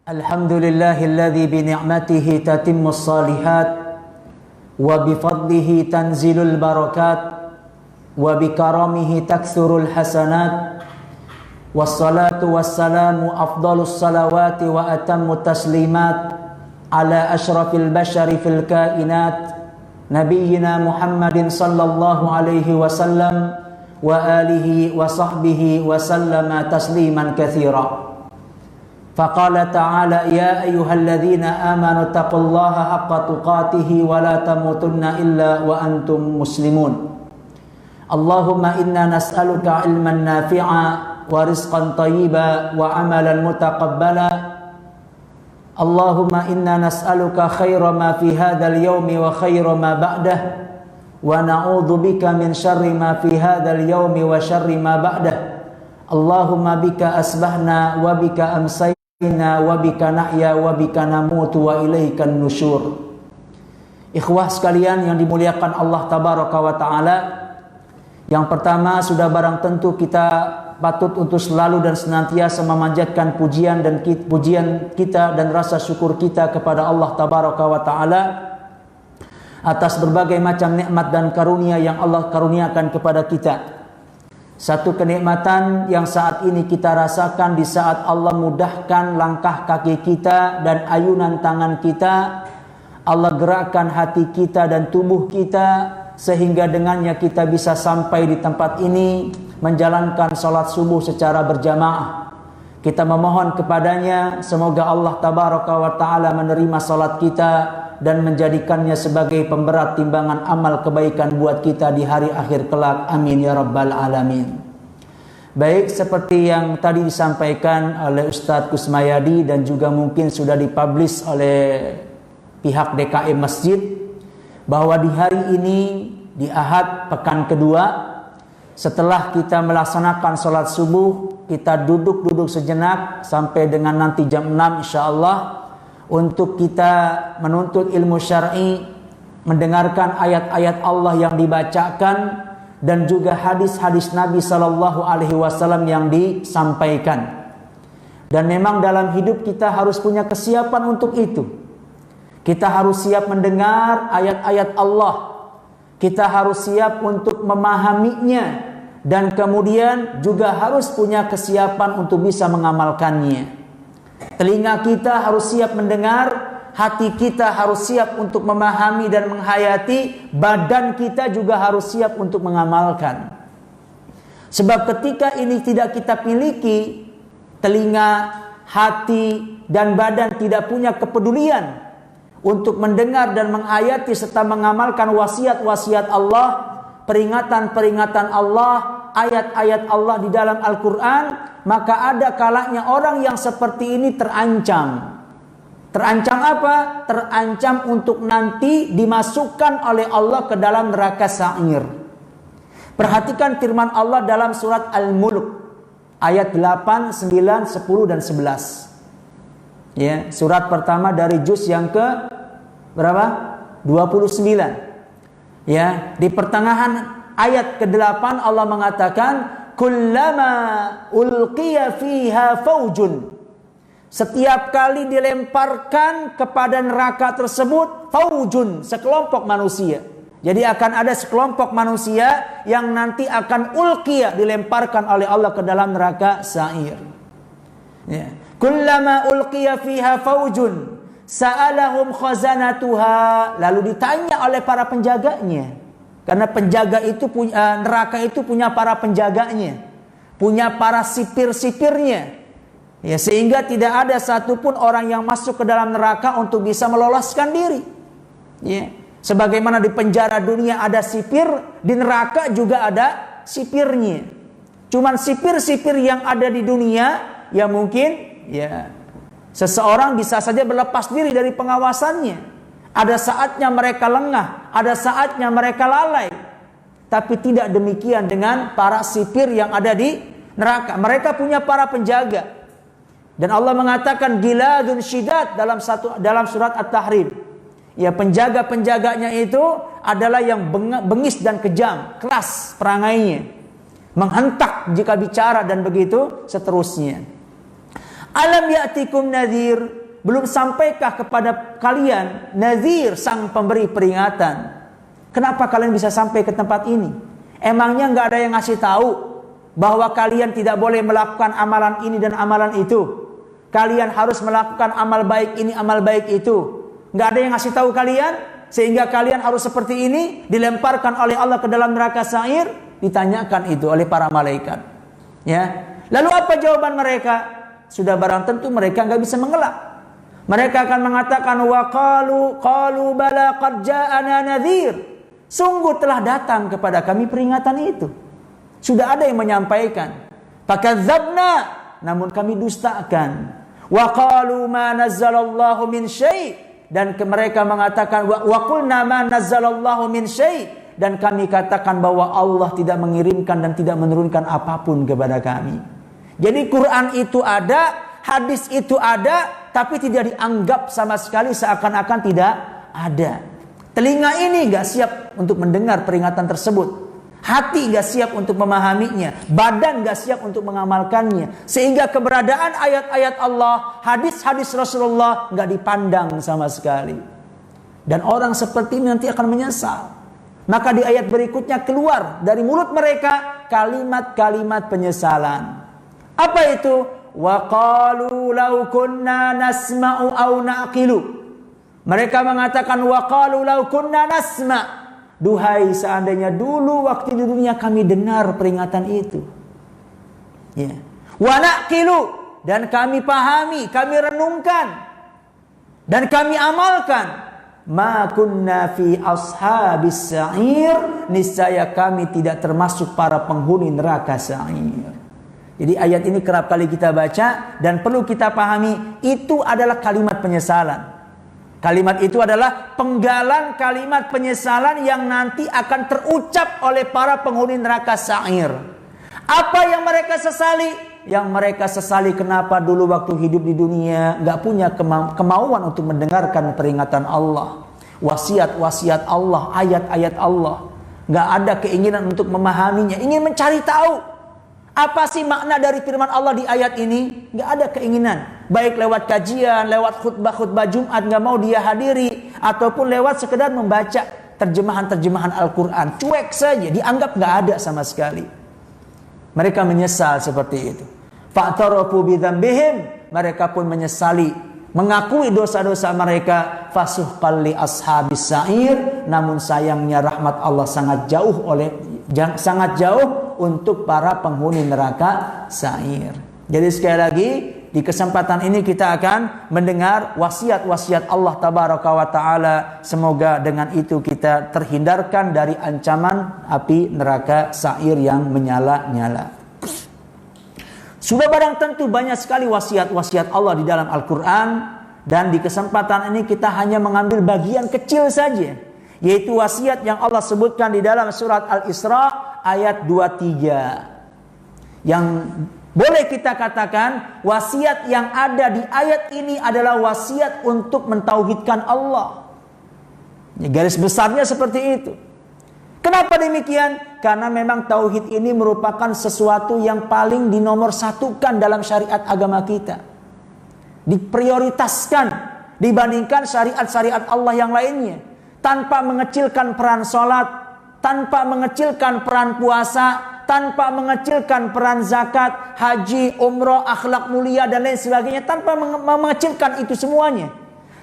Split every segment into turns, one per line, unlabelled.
Alhamdulillahilladzi bi ni'matihi tatimmus shalihat wa bi fadlihi tanzilul barakat wa bi karamihi takthurul hasanat wassalatu wassalamu afdalus salawati wa atammu taslimat ala asyrafil bashari fil kainat nabiyyina Muhammadin sallallahu alaihi wasallam wa alihi wa sahbihi wa sallama tasliman katsira. Faqala ta'ala ya ayyuhalladzina amanu taqullaha haqqa tuqatih wa la tamutunna illa wa antum muslimun. Allahumma inna nas'aluka ilman nafi'a wa rizqan thayyiba wa amalan mutaqabbala. Allahumma inna nas'aluka khaira ma fi hadzal yaumi wa khaira ma ba'dah wa na'udzu bika min syarri ma fi hadzal yaumi wa syarri ma ba'dah. Allahumma bika asbahna wa bika amsayna wa bika nahya wa bika namutu wa ilaikan nusyur. Ikhwah sekalian yang dimuliakan Allah tabaraka wa taala, yang pertama sudah barang tentu kita patut untuk selalu dan senantiasa memanjatkan pujian kita dan rasa syukur kita kepada Allah tabaraka wa taala atas berbagai macam nikmat dan karunia yang Allah karuniakan kepada kita. Satu kenikmatan yang saat ini kita rasakan di saat Allah mudahkan langkah kaki kita dan ayunan tangan kita. Allah gerakkan hati kita dan tubuh kita sehingga dengannya kita bisa sampai di tempat ini menjalankan salat subuh secara berjamaah. Kita memohon kepadanya semoga Allah tabaraka wa taala menerima salat kita dan menjadikannya sebagai pemberat timbangan amal kebaikan buat kita di hari akhir kelak. Amin ya rabbal alamin. Baik, seperti yang tadi disampaikan oleh Ustadz Kusmayadi dan juga mungkin sudah dipublish oleh pihak DKM Masjid, bahwa di hari ini, di Ahad pekan kedua, setelah kita melaksanakan sholat subuh, kita duduk sejenak sampai dengan nanti jam 6 insyaallah untuk kita menuntut ilmu syar'i, mendengarkan ayat-ayat Allah yang dibacakan dan juga hadis-hadis Nabi sallallahu alaihi wasallam yang disampaikan. Dan memang dalam hidup kita harus punya kesiapan untuk itu. Kita harus siap mendengar ayat-ayat Allah. Kita harus siap untuk memahaminya dan kemudian juga harus punya kesiapan untuk bisa mengamalkannya. Telinga kita harus siap mendengar, hati kita harus siap untuk memahami dan menghayati, badan kita juga harus siap untuk mengamalkan. Sebab ketika ini tidak kita miliki, telinga, hati, dan badan tidak punya kepedulian untuk mendengar dan menghayati serta mengamalkan wasiat-wasiat Allah, peringatan-peringatan Allah, ayat-ayat Allah di dalam Al-Quran, maka ada kalanya orang yang seperti ini terancam. Terancam apa? Terancam untuk nanti dimasukkan oleh Allah ke dalam neraka sa'ir. Perhatikan firman Allah dalam surat Al-Mulk ayat 8, 9, 10 dan 11. Ya, surat pertama dari juz yang ke berapa? 29. Ya, di pertengahan ayat ke-8 Allah mengatakan kullama ulqiya fiha faujun. Setiap kali dilemparkan kepada neraka tersebut faujun, sekelompok manusia. Jadi akan ada sekelompok manusia yang nanti akan ulqiya, dilemparkan oleh Allah ke dalam neraka sa'ir. Ya. Kullama ulqiya fiha faujun sa'alahum khazanatuha, lalu ditanya oleh para penjaganya. Karena penjaga itu neraka itu punya para penjaganya, punya para sipir-sipirnya. Ya, sehingga tidak ada satupun orang yang masuk ke dalam neraka untuk bisa meloloskan diri. Ya, sebagaimana di penjara dunia ada sipir, di neraka juga ada sipirnya. Cuman sipir-sipir yang ada di dunia, ya mungkin ya seseorang bisa saja berlepas diri dari pengawasannya. Ada saatnya mereka lengah, ada saatnya mereka lalai. Tapi tidak demikian dengan para sipir yang ada di neraka. Mereka punya para penjaga. Dan Allah mengatakan giladun syidad dalam surat At-Tahrim. Ya, penjaga-penjaganya itu adalah yang bengis dan kejam, keras perangainya, menghentak jika bicara dan begitu seterusnya. Alam ya'tikum nadhir, belum sampaikah kepada kalian nadhir, sang pemberi peringatan? Kenapa kalian bisa sampai ke tempat ini? Emangnya nggak ada yang ngasih tahu bahwa kalian tidak boleh melakukan amalan ini dan amalan itu? Kalian harus melakukan amal baik ini, amal baik itu. Nggak ada yang ngasih tahu kalian, sehingga kalian harus seperti ini, dilemparkan oleh Allah ke dalam neraka sa'ir. Ditanyakan itu oleh para malaikat. Ya. Lalu apa jawaban mereka? Sudah barang tentu mereka nggak bisa mengelak. Mereka akan mengatakan wa qalu bala qad ja'ana nadhir. Sungguh telah datang kepada kami peringatan itu. Sudah ada yang menyampaikan. Fakadzabna, namun kami dustakan. Wa qalu ma nazzalallahu min syai', dan mereka mengatakan wa qulna ma nazzalallahu min syai', dan kami katakan bahwa Allah tidak mengirimkan dan tidak menurunkan apapun kepada kami. Jadi Quran itu ada, hadis itu ada, tapi tidak dianggap sama sekali, seakan-akan tidak ada. Telinga ini gak siap untuk mendengar peringatan tersebut. Hati gak siap untuk memahaminya. Badan gak siap untuk mengamalkannya. Sehingga keberadaan ayat-ayat Allah, hadis-hadis Rasulullah gak dipandang sama sekali. Dan orang seperti ini nanti akan menyesal. Maka di ayat berikutnya keluar dari mulut mereka kalimat-kalimat penyesalan. Apa itu? Wa qalu law kunna nasma'u aw naqilu. Mereka mengatakan wa qalu law kunna nasma'. Duhai seandainya dulu waktu di dunia kami dengar peringatan itu. Ya. Wa naqilu, dan kami pahami, kami renungkan dan kami amalkan. Ma kunna fi ashabis sa'ir, niscaya kami tidak termasuk para penghuni neraka sa'ir. Jadi ayat ini kerap kali kita baca dan perlu kita pahami, itu adalah kalimat penyesalan. Kalimat itu adalah penggalan kalimat penyesalan yang nanti akan terucap oleh para penghuni neraka sa'ir. Apa yang mereka sesali? Yang mereka sesali kenapa dulu waktu hidup di dunia gak punya kemauan untuk mendengarkan peringatan Allah, wasiat-wasiat Allah, ayat-ayat Allah. Gak ada keinginan untuk memahaminya, ingin mencari tahu. Apa sih makna dari firman Allah di ayat ini? Gak ada keinginan. Baik lewat kajian, lewat khutbah-khutbah Jumat gak mau dia hadiri, ataupun lewat sekedar membaca terjemahan-terjemahan Al-Quran. Cuek saja, dianggap gak ada sama sekali. Mereka menyesal seperti itu. Fa'tarafu bidzambihim, mereka pun menyesali, mengakui dosa-dosa mereka. Fasuhqal li ashabis sa'ir, namun sayangnya rahmat Allah sangat jauh untuk para penghuni neraka sa'ir. Jadi sekali lagi, di kesempatan ini kita akan mendengar wasiat-wasiat Allah tabaraka wa ta'ala. Semoga dengan itu kita terhindarkan dari ancaman api neraka sa'ir yang menyala-nyala. Sudah barang tentu banyak sekali wasiat-wasiat Allah di dalam Al-Quran, dan di kesempatan ini kita hanya mengambil bagian kecil saja, yaitu wasiat yang Allah sebutkan di dalam surat Al-Isra ayat 23. Yang boleh kita katakan wasiat yang ada di ayat ini adalah wasiat untuk mentauhidkan Allah. Garis besarnya seperti itu. Kenapa demikian? Karena memang tauhid ini merupakan sesuatu yang paling dinomorsatukan dalam syariat agama kita. Diprioritaskan dibandingkan syariat-syariat Allah yang lainnya. Tanpa mengecilkan peran sholat, tanpa mengecilkan peran puasa, tanpa mengecilkan peran zakat, haji, umroh, akhlak mulia dan lain sebagainya, tanpa mengecilkan itu semuanya.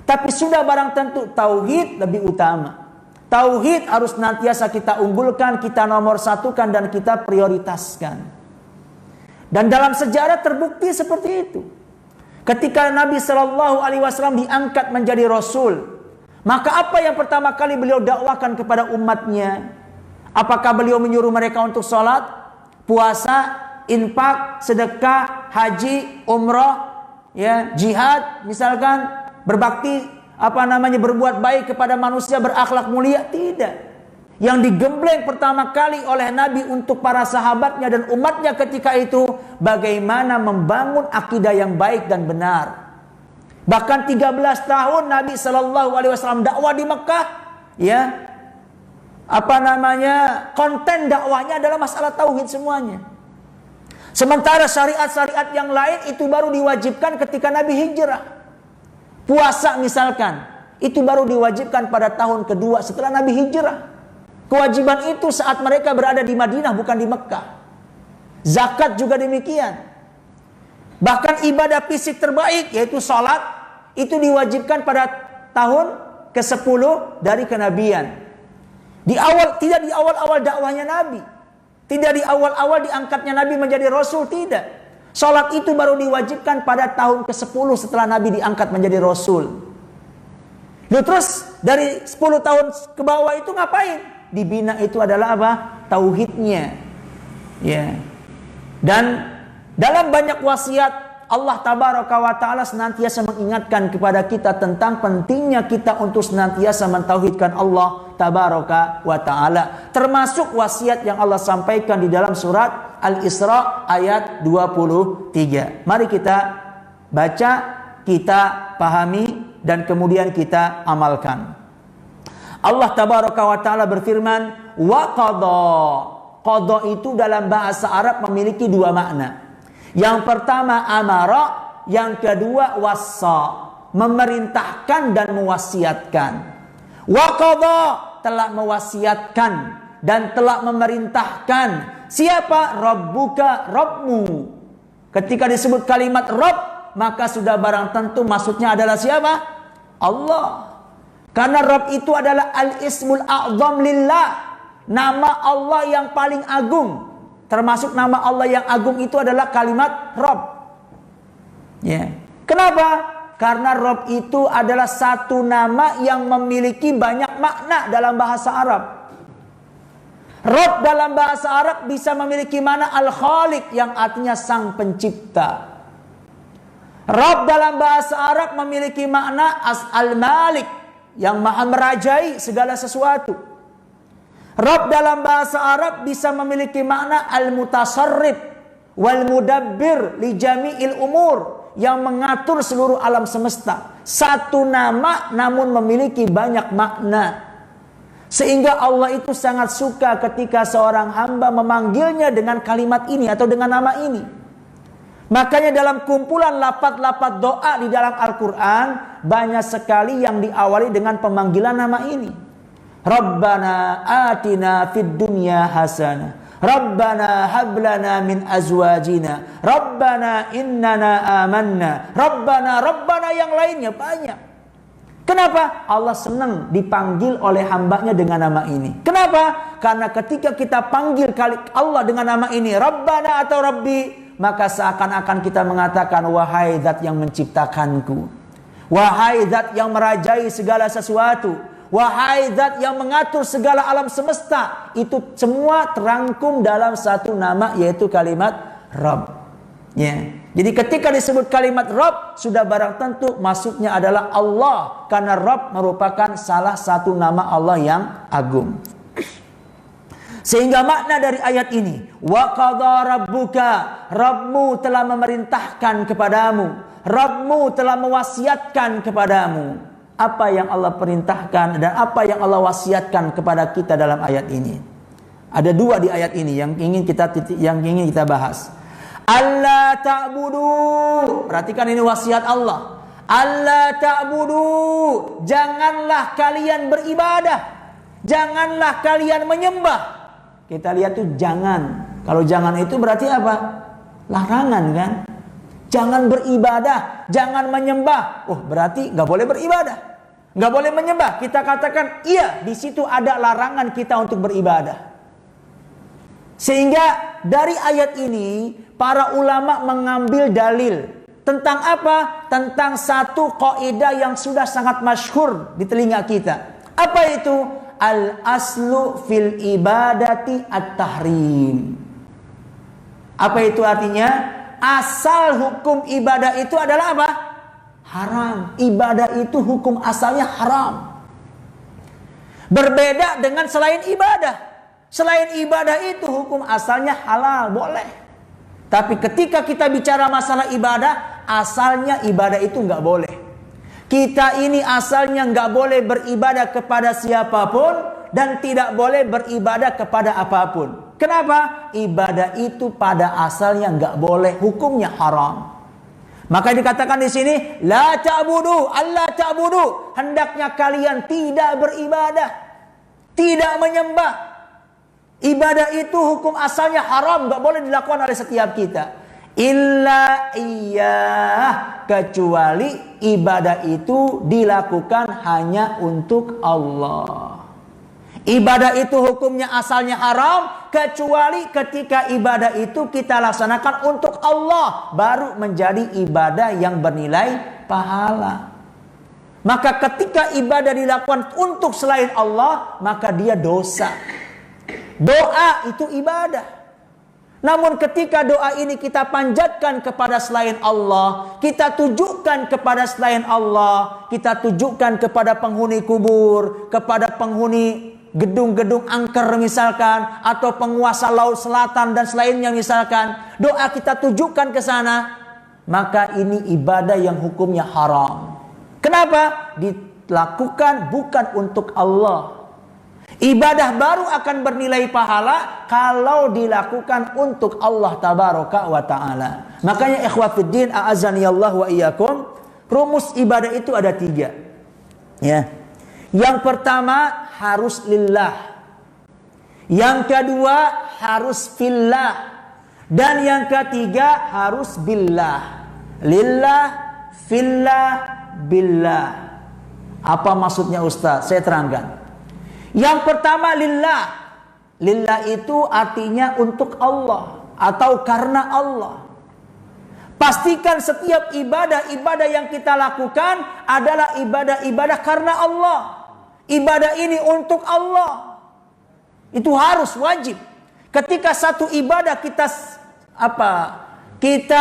Tapi sudah barang tentu tauhid lebih utama. Tauhid harus nantiasa kita unggulkan, kita nomor satukan dan kita prioritaskan. Dan dalam sejarah terbukti seperti itu. Ketika Nabi SAW diangkat menjadi Rasul, maka apa yang pertama kali beliau dakwakan kepada umatnya? Apakah beliau menyuruh mereka untuk sholat, puasa, infak, sedekah, haji, umroh, ya, jihad, misalkan, berbakti, berbuat baik kepada manusia, berakhlak mulia? Tidak. Yang digembleng pertama kali oleh Nabi untuk para sahabatnya dan umatnya ketika itu, bagaimana membangun akidah yang baik dan benar. Bahkan 13 tahun Nabi SAW dakwah di Mekah, ya, konten dakwahnya adalah masalah tauhid semuanya. Sementara syariat-syariat yang lain itu baru diwajibkan ketika Nabi hijrah. Puasa misalkan, itu baru diwajibkan pada tahun kedua setelah Nabi hijrah. Kewajiban itu saat mereka berada di Madinah, bukan di Mekah. Zakat juga demikian. Bahkan ibadah fisik terbaik, yaitu sholat, itu diwajibkan pada tahun ke-10 dari kenabian. Tidak di awal-awal dakwahnya Nabi. Tidak di awal-awal diangkatnya Nabi menjadi Rasul, tidak. Sholat itu baru diwajibkan pada tahun ke-10 setelah Nabi diangkat menjadi Rasul. Lalu terus dari 10 tahun ke bawah itu ngapain? Dibina itu adalah apa? Tauhidnya. Ya. Dan dalam banyak wasiat Allah Tabaraka wa Ta'ala senantiasa mengingatkan kepada kita tentang pentingnya kita untuk senantiasa mentauhidkan Allah Tabaraka wa Ta'ala. Termasuk wasiat yang Allah sampaikan di dalam surat Al-Isra ayat 23. Mari kita baca, kita pahami, dan kemudian kita amalkan. Allah Tabaraka wa Ta'ala berfirman, wa qadha. Qadha itu dalam bahasa Arab memiliki dua makna. Yang pertama amara, yang kedua wassa, memerintahkan dan mewasiatkan. Wa qadha, telah mewasiatkan dan telah memerintahkan. Siapa? Rabbuka, Rabbmu. Ketika disebut kalimat Rabb, maka sudah barang tentu maksudnya adalah siapa? Allah. Karena Rabb itu adalah al-ismul a'zam lillah, nama Allah yang paling agung. Termasuk nama Allah yang agung itu adalah kalimat Rabb. Ya. Kenapa? Karena Rabb itu adalah satu nama yang memiliki banyak makna dalam bahasa Arab. Rabb dalam bahasa Arab bisa memiliki makna Al-Khaliq yang artinya sang pencipta. Rabb dalam bahasa Arab memiliki makna Al-Malik yang maha merajai segala sesuatu. Rabb dalam bahasa Arab bisa memiliki makna al-mutasarrif wal mudabbir li jami'il umur, yang mengatur seluruh alam semesta. Satu nama namun memiliki banyak makna. Sehingga Allah itu sangat suka ketika seorang hamba memanggilnya dengan kalimat ini atau dengan nama ini. Makanya dalam kumpulan lafaz-lafaz doa di dalam Al-Quran banyak sekali yang diawali dengan pemanggilan nama ini. Rabbana atina fid dunya hasanah, Rabbana hablana min azwajina, Rabbana innana amanna, Rabbana yang lainnya banyak. Kenapa? Allah senang dipanggil oleh hambanya dengan nama ini. Kenapa? Karena ketika kita panggil Allah dengan nama ini, Rabbana atau Rabbi, maka seakan-akan kita mengatakan, wahai zat yang menciptakanku, wahai zat yang merajai segala sesuatu, wahai zat yang mengatur segala alam semesta. Itu semua terangkum dalam satu nama, yaitu kalimat Rabb. Ya. Jadi ketika disebut kalimat Rabb, sudah barang tentu maksudnya adalah Allah. Karena Rabb merupakan salah satu nama Allah yang agung. Sehingga makna dari ayat ini, wa qadha rabbuka, Rabbmu telah memerintahkan kepadamu, Rabbmu telah mewasiatkan kepadamu. Apa yang Allah perintahkan dan apa yang Allah wasiatkan kepada kita dalam ayat ini. Ada dua di ayat ini yang ingin kita bahas. Allah ta'budu. Perhatikan ini wasiat Allah. Allah ta'budu. Janganlah kalian beribadah. Janganlah kalian menyembah. Kita lihat tuh jangan. Kalau jangan itu berarti apa? Larangan kan? Jangan beribadah, jangan menyembah. Oh, berarti nggak boleh beribadah, nggak boleh menyembah. Kita katakan iya, di situ ada larangan kita untuk beribadah. Sehingga dari ayat ini para ulama mengambil dalil tentang apa? Tentang satu kaidah yang sudah sangat masyhur di telinga kita. Apa itu? Al-aslu fil ibadati at-tahrim. Apa itu artinya? Asal hukum ibadah itu adalah apa? Haram. Ibadah itu hukum asalnya haram. Berbeda dengan selain ibadah. Selain ibadah itu hukum asalnya halal, boleh. Tapi ketika kita bicara masalah ibadah, asalnya ibadah itu nggak boleh. Kita ini asalnya nggak boleh beribadah kepada siapapun dan tidak boleh beribadah kepada apapun. Kenapa? Ibadah itu pada asalnya nggak boleh, hukumnya haram. Maka dikatakan di sini, la ta'budu, Allah ta'budu. Hendaknya kalian tidak beribadah, tidak menyembah. Ibadah itu hukum asalnya haram, nggak boleh dilakukan oleh setiap kita. Illa iyyah, kecuali ibadah itu dilakukan hanya untuk Allah. Ibadah itu hukumnya asalnya haram, kecuali ketika ibadah itu kita laksanakan untuk Allah, baru menjadi ibadah yang bernilai pahala. Maka ketika ibadah dilakukan untuk selain Allah, maka dia dosa. Doa itu ibadah. Namun ketika doa ini kita panjatkan kepada selain Allah, kita tujukan kepada selain Allah, kita tujukan kepada penghuni kubur, kepada penghuni gedung-gedung angker misalkan, atau penguasa laut selatan dan selainnya misalkan, doa kita tujukan ke sana, maka ini ibadah yang hukumnya haram. Kenapa? Dilakukan bukan untuk Allah. Ibadah baru akan bernilai pahala kalau dilakukan untuk Allah tabaraka wa ta'ala. Makanya ikhwatiddin a'azaniyallah wa iyyakum, rumus ibadah itu ada 3. Ya. Yang pertama harus lillah. Yang kedua harus fillah. Dan yang ketiga harus billah. Lillah, fillah, billah. Apa maksudnya Ustaz? Saya terangkan. Yang pertama lillah. Lillah itu artinya untuk Allah atau karena Allah. Pastikan setiap ibadah-ibadah yang kita lakukan adalah ibadah-ibadah karena Allah. Ibadah ini untuk Allah. Itu harus wajib. Ketika satu ibadah kita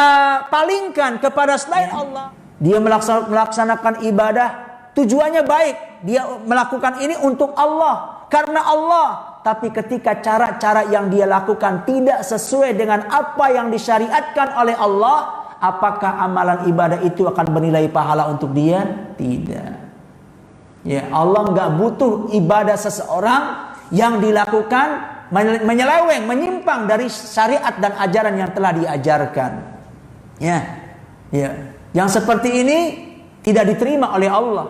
palingkan kepada selain Allah, dia melaksanakan ibadah tujuannya baik, dia melakukan ini untuk Allah, karena Allah. Tapi ketika cara-cara yang dia lakukan tidak sesuai dengan apa yang disyariatkan oleh Allah, apakah amalan ibadah itu akan bernilai pahala untuk dia? Tidak. Ya, Allah nggak butuh ibadah seseorang yang dilakukan menyeleweng, menyimpang dari syariat dan ajaran yang telah diajarkan. Ya, yang seperti ini tidak diterima oleh Allah.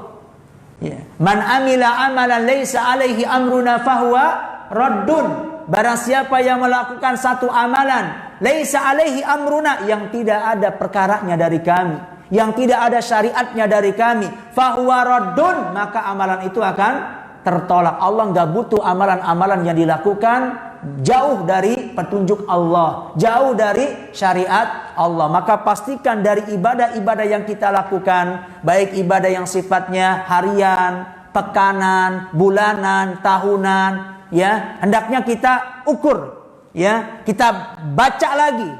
Ya. Man amila amalan laisa alaihi amruna fahuwa raddun. Barang siapa yang melakukan satu amalan laisa alaihi amruna, yang tidak ada perkaranya dari kami, yang tidak ada syariatnya dari kami, fahuwa raddun, maka amalan itu akan tertolak. Allah nggak butuh amalan-amalan yang dilakukan jauh dari petunjuk Allah, jauh dari syariat Allah. Maka pastikan dari ibadah-ibadah yang kita lakukan, baik ibadah yang sifatnya harian, pekanan, bulanan, tahunan, ya, hendaknya kita ukur, ya, kita baca lagi,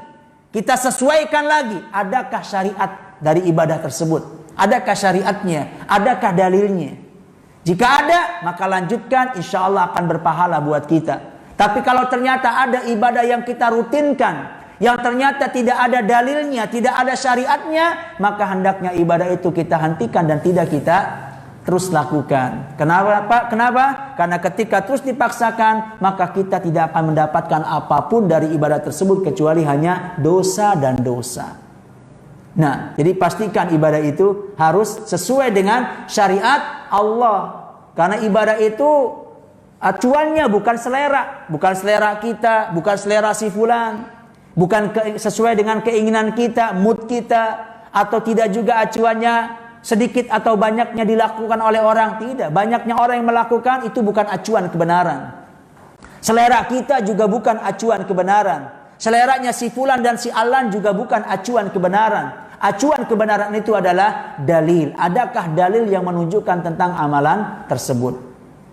kita sesuaikan lagi, adakah syariat dari ibadah tersebut, adakah syariatnya, adakah dalilnya. Jika ada, maka lanjutkan, insya Allah akan berpahala buat kita. Tapi kalau ternyata ada ibadah yang kita rutinkan, yang ternyata tidak ada dalilnya, tidak ada syariatnya, maka hendaknya ibadah itu kita hentikan dan tidak kita terus lakukan. Kenapa Pak? Kenapa? Karena ketika terus dipaksakan, maka kita tidak akan mendapatkan apapun dari ibadah tersebut kecuali hanya dosa dan dosa. Nah, jadi pastikan ibadah itu harus sesuai dengan syariat Allah. Karena ibadah itu acuannya bukan selera kita, bukan selera si fulan, bukan sesuai dengan keinginan kita, mood kita, atau tidak juga acuannya sedikit atau banyaknya dilakukan oleh orang. Tidak, banyaknya orang yang melakukan itu bukan acuan kebenaran. Selera kita juga bukan acuan kebenaran. Seleranya si fulan dan si alan juga bukan acuan kebenaran. Acuan kebenaran itu adalah dalil. Adakah dalil yang menunjukkan tentang amalan tersebut?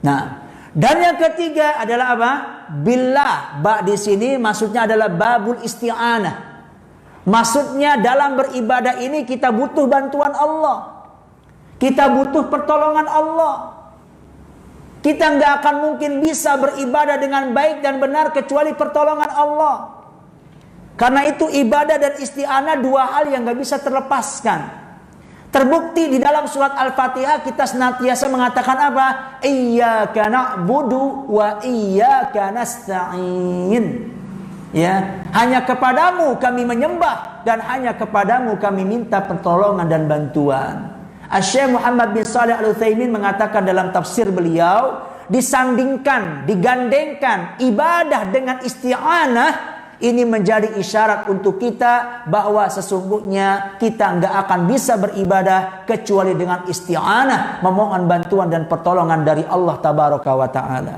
Nah, dan yang ketiga adalah apa? Billah. Ba di sini maksudnya adalah babul isti'anah. Maksudnya dalam beribadah ini kita butuh bantuan Allah. Kita butuh pertolongan Allah. Kita nggak akan mungkin bisa beribadah dengan baik dan benar kecuali pertolongan Allah. Karena itu ibadah dan isti'anah dua hal yang nggak bisa terlepaskan. Terbukti di dalam surat Al-Fatihah kita senantiasa mengatakan apa? Iyyaka na'budu wa iyyaka nasta'in. Ya, hanya kepadamu kami menyembah dan hanya kepadamu kami minta pertolongan dan bantuan. Syekh Muhammad bin Shalih Al-Utsaimin mengatakan dalam tafsir beliau, disandingkan, digandengkan ibadah dengan isti'anah, ini menjadi isyarat untuk kita bahwa sesungguhnya kita nggak akan bisa beribadah kecuali dengan isti'anah, memohon bantuan dan pertolongan dari Allah Tabaraka wa Ta'ala.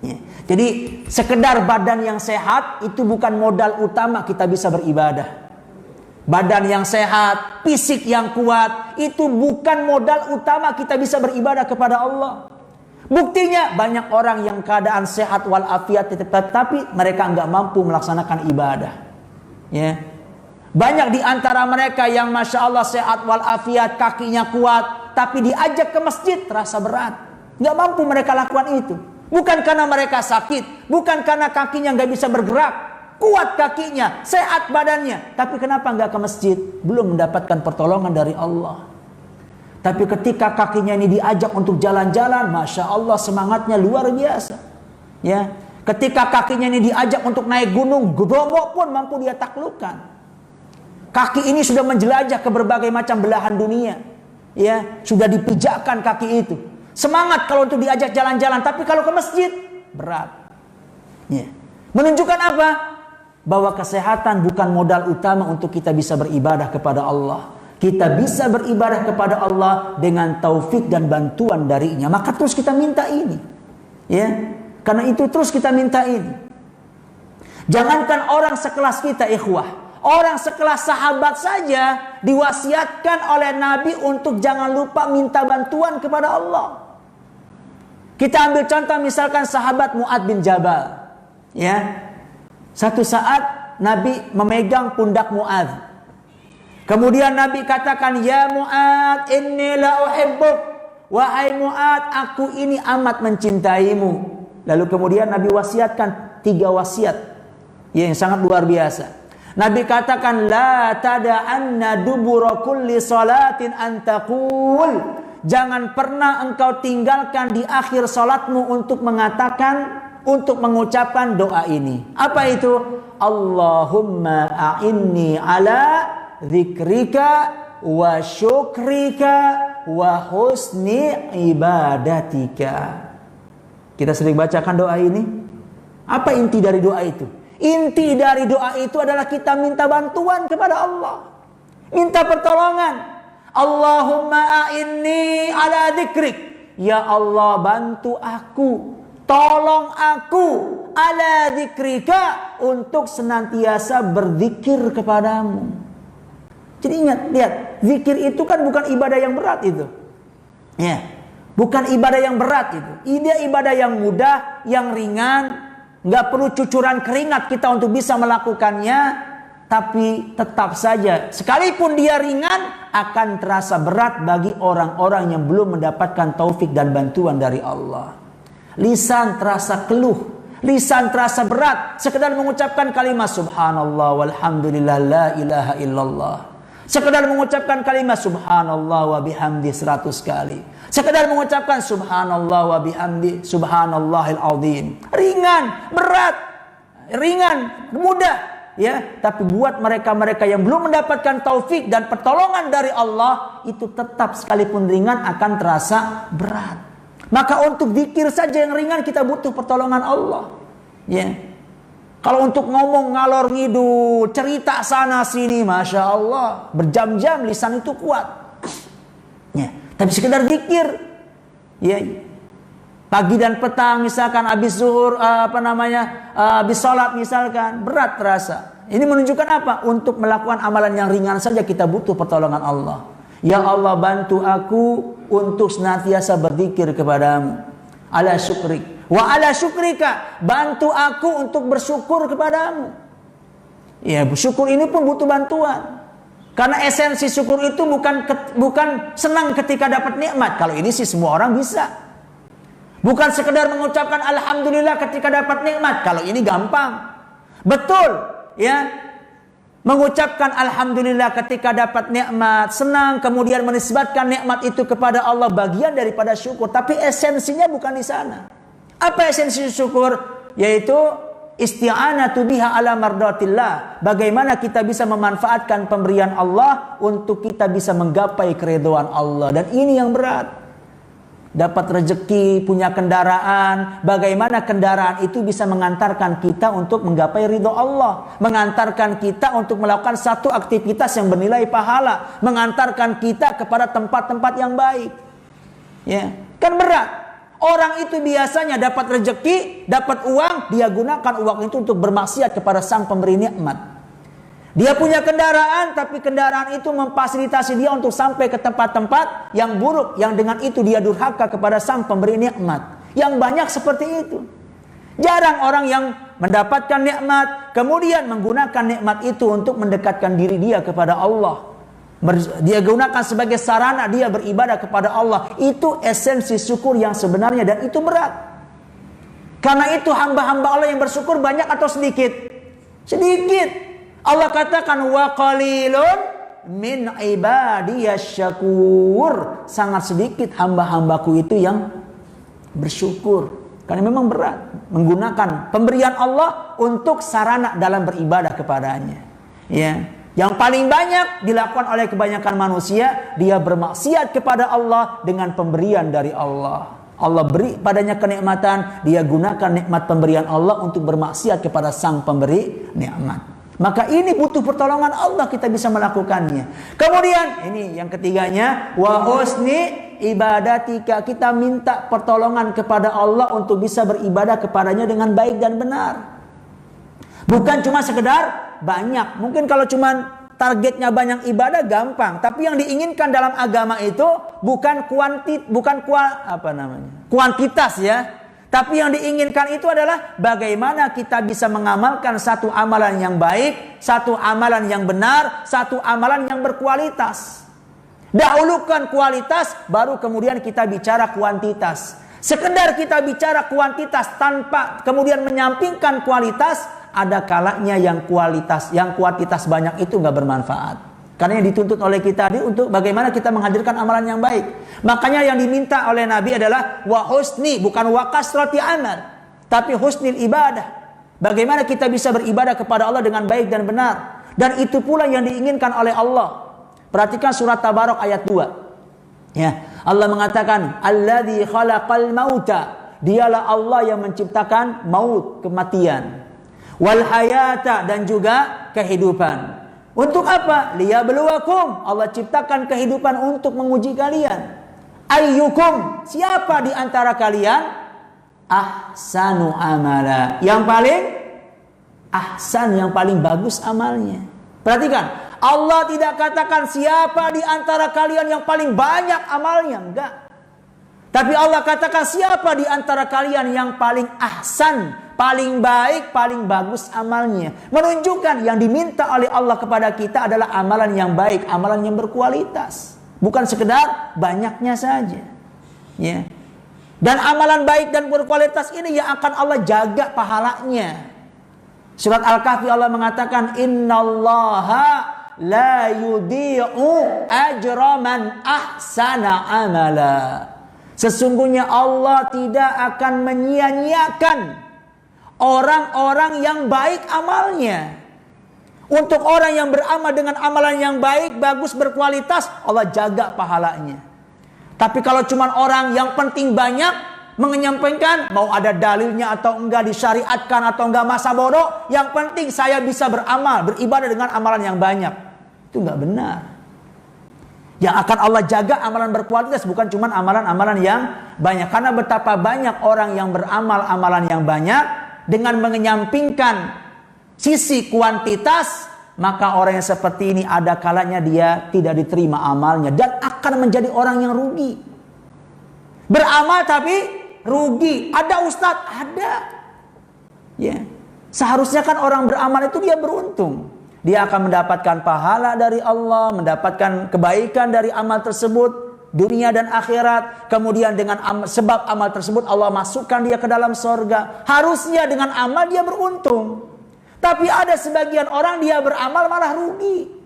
Ya. Jadi sekedar badan yang sehat itu bukan modal utama kita bisa beribadah. Badan yang sehat, fisik yang kuat itu bukan modal utama kita bisa beribadah kepada Allah. Buktinya banyak orang yang keadaan sehat walafiat tapi mereka nggak mampu melaksanakan ibadah. Ya. Banyak di antara mereka yang masya Allah sehat walafiat, kakinya kuat, tapi diajak ke masjid terasa berat. Nggak mampu mereka lakukan itu. Bukan karena mereka sakit, bukan karena kakinya nggak bisa bergerak, kuat kakinya, sehat badannya, tapi kenapa nggak ke masjid? Belum mendapatkan pertolongan dari Allah. Tapi ketika kakinya ini diajak untuk jalan-jalan, masya Allah semangatnya luar biasa. Ya, ketika kakinya ini diajak untuk naik gunung, Bromo pun mampu dia taklukkan. Kaki ini sudah menjelajah ke berbagai macam belahan dunia. Ya, sudah dipijakkan kaki itu. Semangat kalau untuk diajak jalan-jalan, tapi kalau ke masjid berat. Ya. Menunjukkan apa? Bahwa kesehatan bukan modal utama untuk kita bisa beribadah kepada Allah. Kita bisa beribadah kepada Allah dengan taufik dan bantuan darinya. Maka terus kita minta ini. Ya. Karena itu terus kita minta ini. Jangankan orang sekelas kita, ikhwah. Orang sekelas sahabat saja diwasiatkan oleh Nabi untuk jangan lupa minta bantuan kepada Allah. Kita ambil contoh misalkan sahabat Mu'adz bin Jabal. Ya. Satu saat Nabi memegang pundak Mu'adz. Kemudian Nabi katakan, "Ya Mu'adz, inni la uhibbuk." Wahai Mu'adz, aku ini amat mencintaimu. Lalu kemudian Nabi wasiatkan 3 wasiat yang sangat luar biasa. Nabi katakan, la tada'anna dubura kulli salatin antaqul. Jangan pernah engkau tinggalkan di akhir salatmu untuk mengatakan, untuk mengucapkan doa ini. Apa itu? Allahumma a'inni ala dzikrika wa syukrika wa husni ibadatika. Kita sering bacakan doa ini. Apa inti dari doa itu? Inti dari doa itu adalah kita minta bantuan kepada Allah. Minta pertolongan. Allahumma a'inni ala dzikrik. Ya Allah, bantu aku. Tolong aku. Ala dzikrika. Untuk senantiasa berzikir kepadamu. Jadi ingat, lihat. Zikir itu kan bukan ibadah yang berat itu. Ya. Bukan ibadah yang berat itu. Ini ibadah yang mudah, yang ringan. Nggak perlu cucuran keringat kita untuk bisa melakukannya. Tapi tetap saja, sekalipun dia ringan, akan terasa berat bagi orang-orang yang belum mendapatkan taufik dan bantuan dari Allah. Lisan terasa keluh, lisan terasa berat. Sekedar mengucapkan kalimat subhanallah walhamdulillah la ilaha illallah. Sekedar mengucapkan kalimat subhanallah wa bihamdi 100 kali. Sekedar mengucapkan subhanallah wa bihamdi subhanallahil azim. Ringan, berat, ringan, mudah. Ya, tapi buat mereka-mereka yang belum mendapatkan taufik dan pertolongan dari Allah, itu tetap sekalipun ringan akan terasa berat. Maka untuk zikir saja yang ringan kita butuh pertolongan Allah. Ya. Kalau untuk ngomong ngalor ngidul, cerita sana sini, masya Allah, berjam-jam lisan itu kuat. Ya. Tapi sekedar zikir, ya, pagi dan petang misalkan habis zuhur, habis sholat misalkan, berat terasa. Ini menunjukkan apa? Untuk melakukan amalan yang ringan saja kita butuh pertolongan Allah. Ya Allah, bantu aku untuk senantiasa berzikir kepadamu. Ala syukrik. Wa ala syukrika. Bantu aku untuk bersyukur kepadamu. Ya, bersyukur ini pun butuh bantuan. Karena esensi syukur itu bukan senang ketika dapat nikmat. Kalau ini sih semua orang bisa. Bukan sekedar mengucapkan alhamdulillah ketika dapat nikmat. Kalau ini gampang. Betul, ya. mengucapkan alhamdulillah ketika dapat nikmat, senang, kemudian menisbatkan nikmat itu kepada Allah, bagian daripada syukur. Tapi esensinya bukan di sana. Apa esensi syukur? Yaitu isti'anatu biha ala mardatillah. Bagaimana kita bisa memanfaatkan pemberian Allah untuk kita bisa menggapai keridhaan Allah. Dan ini yang berat. Dapat rezeki, punya kendaraan, bagaimana kendaraan itu bisa mengantarkan kita untuk menggapai ridho Allah, mengantarkan kita untuk melakukan satu aktivitas yang bernilai pahala, mengantarkan kita kepada tempat-tempat yang baik. Ya, kan berat. Orang itu biasanya dapat rezeki, dapat uang, dia gunakan uang itu untuk bermaksiat kepada sang pemberi nikmat. Dia punya kendaraan, tapi kendaraan itu memfasilitasi dia untuk sampai ke tempat-tempat yang buruk, yang dengan itu dia durhaka kepada sang pemberi nikmat. Yang banyak seperti itu. Jarang orang yang mendapatkan nikmat, kemudian menggunakan nikmat itu untuk mendekatkan diri dia kepada Allah. Dia gunakan sebagai sarana dia beribadah kepada Allah. Itu esensi syukur yang sebenarnya, dan itu berat. Karena itu hamba-hamba Allah yang bersyukur banyak atau sedikit? Sedikit. Allah katakan wa qalilun min ibadiyasy syakur. Sangat sedikit hamba-hambaku itu yang bersyukur. Karena memang berat menggunakan pemberian Allah untuk sarana dalam beribadah kepadanya. Ya. Yang paling banyak dilakukan oleh kebanyakan manusia, dia bermaksiat kepada Allah dengan pemberian dari Allah. Allah beri padanya kenikmatan, dia gunakan nikmat pemberian Allah untuk bermaksiat kepada sang pemberi nikmat. Maka ini butuh pertolongan Allah kita bisa melakukannya. Kemudian ini yang ketiganya, wa husni ibadatika, kita minta pertolongan kepada Allah untuk bisa beribadah kepadanya dengan baik dan benar. Bukan cuma sekedar banyak. Mungkin kalau cuma targetnya banyak ibadah gampang, tapi yang diinginkan dalam agama itu bukan kuantitas ya. Tapi yang diinginkan itu adalah bagaimana kita bisa mengamalkan satu amalan yang baik, satu amalan yang benar, satu amalan yang berkualitas. Dahulukan kualitas, baru kemudian kita bicara kuantitas. Sekedar kita bicara kuantitas tanpa kemudian menyampingkan kualitas, ada kalanya yang kuantitas banyak itu nggak bermanfaat. Karena yang dituntut oleh kita untuk bagaimana kita menghadirkan amalan yang baik. Makanya yang diminta oleh Nabi adalah wa husni, bukan wa kasrati amal, tapi husnil ibadah. Bagaimana kita bisa beribadah kepada Allah dengan baik dan benar. Dan itu pula yang diinginkan oleh Allah. Perhatikan surat Tabarok ayat 2. Ya, Allah mengatakan, alladzi khalaqal mauta, dialah Allah yang menciptakan maut, kematian, wal hayata, dan juga kehidupan. Untuk apa? Liyabluwakum. Allah ciptakan kehidupan untuk menguji kalian. Ayyukum, siapa di antara kalian ahsanu amala, yang paling ahsan, yang paling bagus amalnya. Perhatikan, Allah tidak katakan siapa di antara kalian yang paling banyak amalnya, enggak. Tapi Allah katakan siapa di antara kalian yang paling ahsan, paling baik, paling bagus amalnya. Menunjukkan yang diminta oleh Allah kepada kita adalah amalan yang baik, amalan yang berkualitas. Bukan sekedar banyaknya saja. Ya. Dan amalan baik dan berkualitas ini yang akan Allah jaga pahalanya. Surat Al-Kahfi Allah mengatakan, innallaha la yudhi'u ajra man ahsana amala. Sesungguhnya Allah tidak akan menyia-nyiakan orang-orang yang baik amalnya. Untuk orang yang beramal dengan amalan yang baik, bagus, berkualitas, Allah jaga pahalanya. Tapi kalau cuma orang yang penting banyak, menyampaikan, mau ada dalilnya atau enggak, disyariatkan atau enggak, masa bodoh, yang penting saya bisa beramal, beribadah dengan amalan yang banyak. Itu enggak benar. Yang akan Allah jaga amalan berkualitas, bukan cuma amalan-amalan yang banyak. Karena betapa banyak orang yang beramal amalan yang banyak, dengan menyampingkan sisi kuantitas, maka orang yang seperti ini ada kalanya dia tidak diterima amalnya dan akan menjadi orang yang rugi. Beramal tapi rugi. Ada ustadz? Ada. Ya. Seharusnya kan orang beramal itu dia beruntung. Dia akan mendapatkan pahala dari Allah, mendapatkan kebaikan dari amal tersebut, dunia dan akhirat. Kemudian dengan sebab amal tersebut Allah masukkan dia ke dalam sorga. Harusnya dengan amal dia beruntung. Tapi ada sebagian orang dia beramal malah rugi.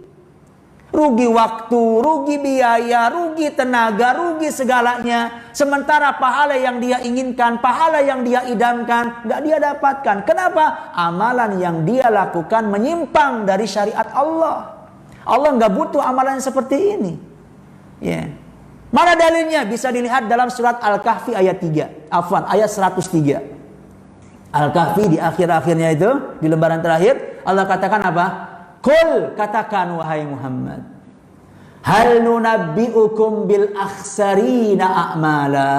Rugi waktu, rugi biaya, rugi tenaga, rugi segalanya. Sementara pahala yang dia inginkan, pahala yang dia idamkan, nggak dia dapatkan. Kenapa? Amalan yang dia lakukan menyimpang dari syariat Allah. Allah nggak butuh amalan seperti ini. Ya. Mana dalilnya? Bisa dilihat dalam surat Al-Kahfi ayat 3. Ayat 103. Al-Kahfi di akhir-akhirnya itu, di lembaran terakhir, Allah katakan apa? Qul, katakan wahai Muhammad, hal nunabbi'ukum bil akhsarina a'mala.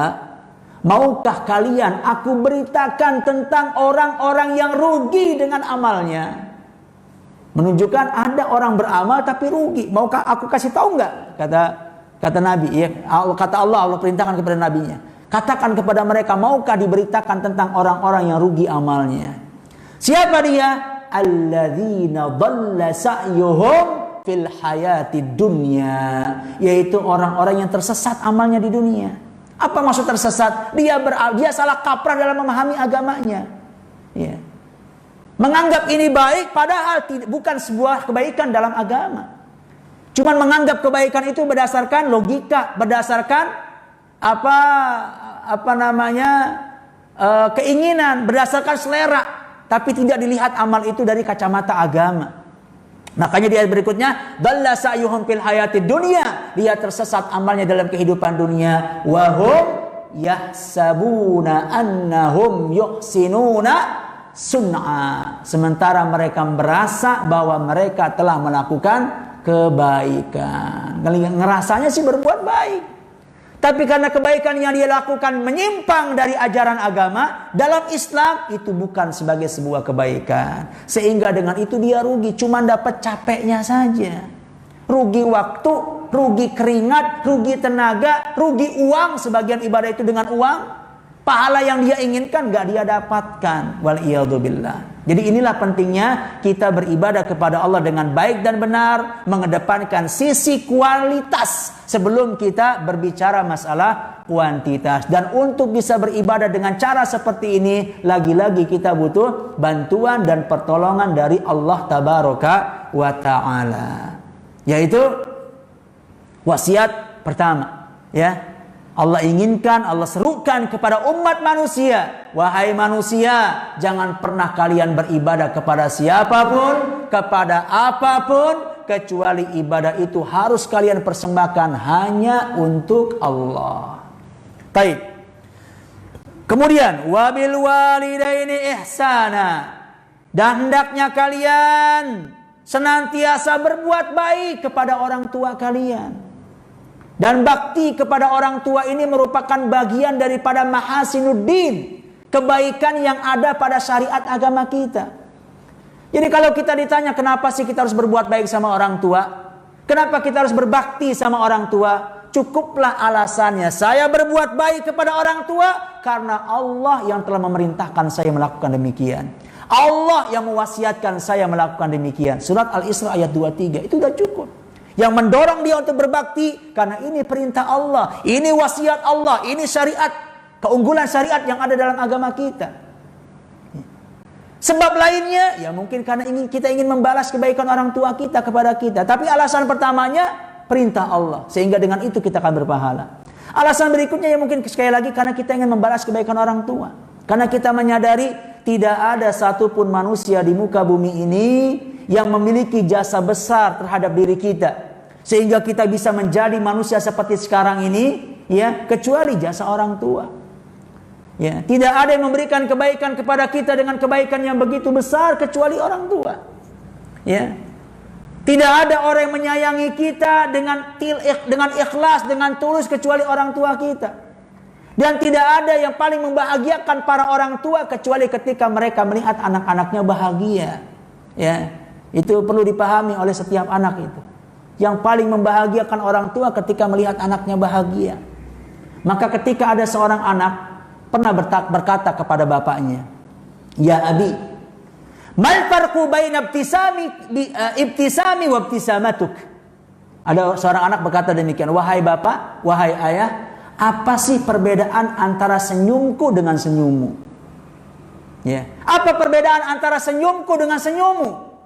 Maukah kalian aku beritakan tentang orang-orang yang rugi dengan amalnya? Menunjukkan ada orang beramal tapi rugi. Maukah aku kasih tahu enggak? Kata Nabi, ya, kata Allah perintahkan kepada nabinya. Katakan kepada mereka, maukah diberitakan tentang orang-orang yang rugi amalnya? Siapa dia? Alladzina dhalla sa'yuhum fil hayati dunya, yaitu orang-orang yang tersesat amalnya di dunia. Apa maksud tersesat? Dia salah kaprah dalam memahami agamanya. Ya. Menganggap ini baik padahal bukan sebuah kebaikan dalam agama. Cuman menganggap kebaikan itu berdasarkan logika, berdasarkan keinginan, berdasarkan selera, tapi tidak dilihat amal itu dari kacamata agama. Makanya di ayat berikutnya, dalla sa'yuhum fil hayatid dunya, dia tersesat amalnya dalam kehidupan dunia, wa hum yahsabuna annahum yuhsinuna sun'a, sementara mereka merasa bahwa mereka telah melakukan kebaikan. Ngerasanya sih berbuat baik, tapi karena kebaikan yang dia lakukan menyimpang dari ajaran agama, dalam Islam itu bukan sebagai sebuah kebaikan. Sehingga dengan itu dia rugi, cuma dapat capeknya saja. Rugi waktu, rugi keringat, rugi tenaga, rugi uang. Sebagian ibadah itu dengan uang, pahala yang dia inginkan gak dia dapatkan. Wal'iyadzubillah. Jadi inilah pentingnya kita beribadah kepada Allah dengan baik dan benar, mengedepankan sisi kualitas sebelum kita berbicara masalah kuantitas. Dan untuk bisa beribadah dengan cara seperti ini, lagi-lagi kita butuh bantuan dan pertolongan dari Allah Tabaraka wa Ta'ala. Yaitu wasiat pertama, ya. Allah inginkan, Allah serukan kepada umat manusia, wahai manusia, jangan pernah kalian beribadah kepada siapapun, kepada apapun, kecuali ibadah itu harus kalian persembahkan hanya untuk Allah. Baik. Kemudian wabil walidaini ihsana, dan hendaknya kalian senantiasa berbuat baik kepada orang tua kalian. Dan bakti kepada orang tua ini merupakan bagian daripada mahasinuddin, kebaikan yang ada pada syariat agama kita. Jadi kalau kita ditanya kenapa sih kita harus berbuat baik sama orang tua, kenapa kita harus berbakti sama orang tua, cukuplah alasannya, saya berbuat baik kepada orang tua karena Allah yang telah memerintahkan saya melakukan demikian. Allah yang mewasiatkan saya melakukan demikian. Surat Al-Isra ayat 23, itu sudah cukup. Yang mendorong dia untuk berbakti karena ini perintah Allah, ini wasiat Allah, ini syariat, keunggulan syariat yang ada dalam agama kita. Sebab lainnya ya mungkin karena kita ingin membalas kebaikan orang tua kita kepada kita. Tapi alasan pertamanya perintah Allah, sehingga dengan itu kita akan berpahala. Alasan berikutnya ya mungkin sekali lagi karena kita ingin membalas kebaikan orang tua. Karena kita menyadari tidak ada satupun manusia di muka bumi ini yang memiliki jasa besar terhadap diri kita sehingga kita bisa menjadi manusia seperti sekarang ini, ya, kecuali jasa orang tua. Ya, tidak ada yang memberikan kebaikan kepada kita dengan kebaikan yang begitu besar kecuali orang tua. Ya. Tidak ada orang yang menyayangi kita dengan ikhlas, dengan tulus kecuali orang tua kita. Dan tidak ada yang paling membahagiakan para orang tua kecuali ketika mereka melihat anak-anaknya bahagia. Ya, itu perlu dipahami oleh setiap anak itu. Yang paling membahagiakan orang tua ketika melihat anaknya bahagia. Maka ketika ada seorang anak pernah berkata kepada bapaknya, "Ya abi, mal farqu baina ibtisami wa ibtisamatuk?" Ada seorang anak berkata demikian, "Wahai bapak, wahai ayah, apa sih perbedaan antara senyumku dengan senyummu?" Ya. Apa perbedaan antara senyumku dengan senyummu?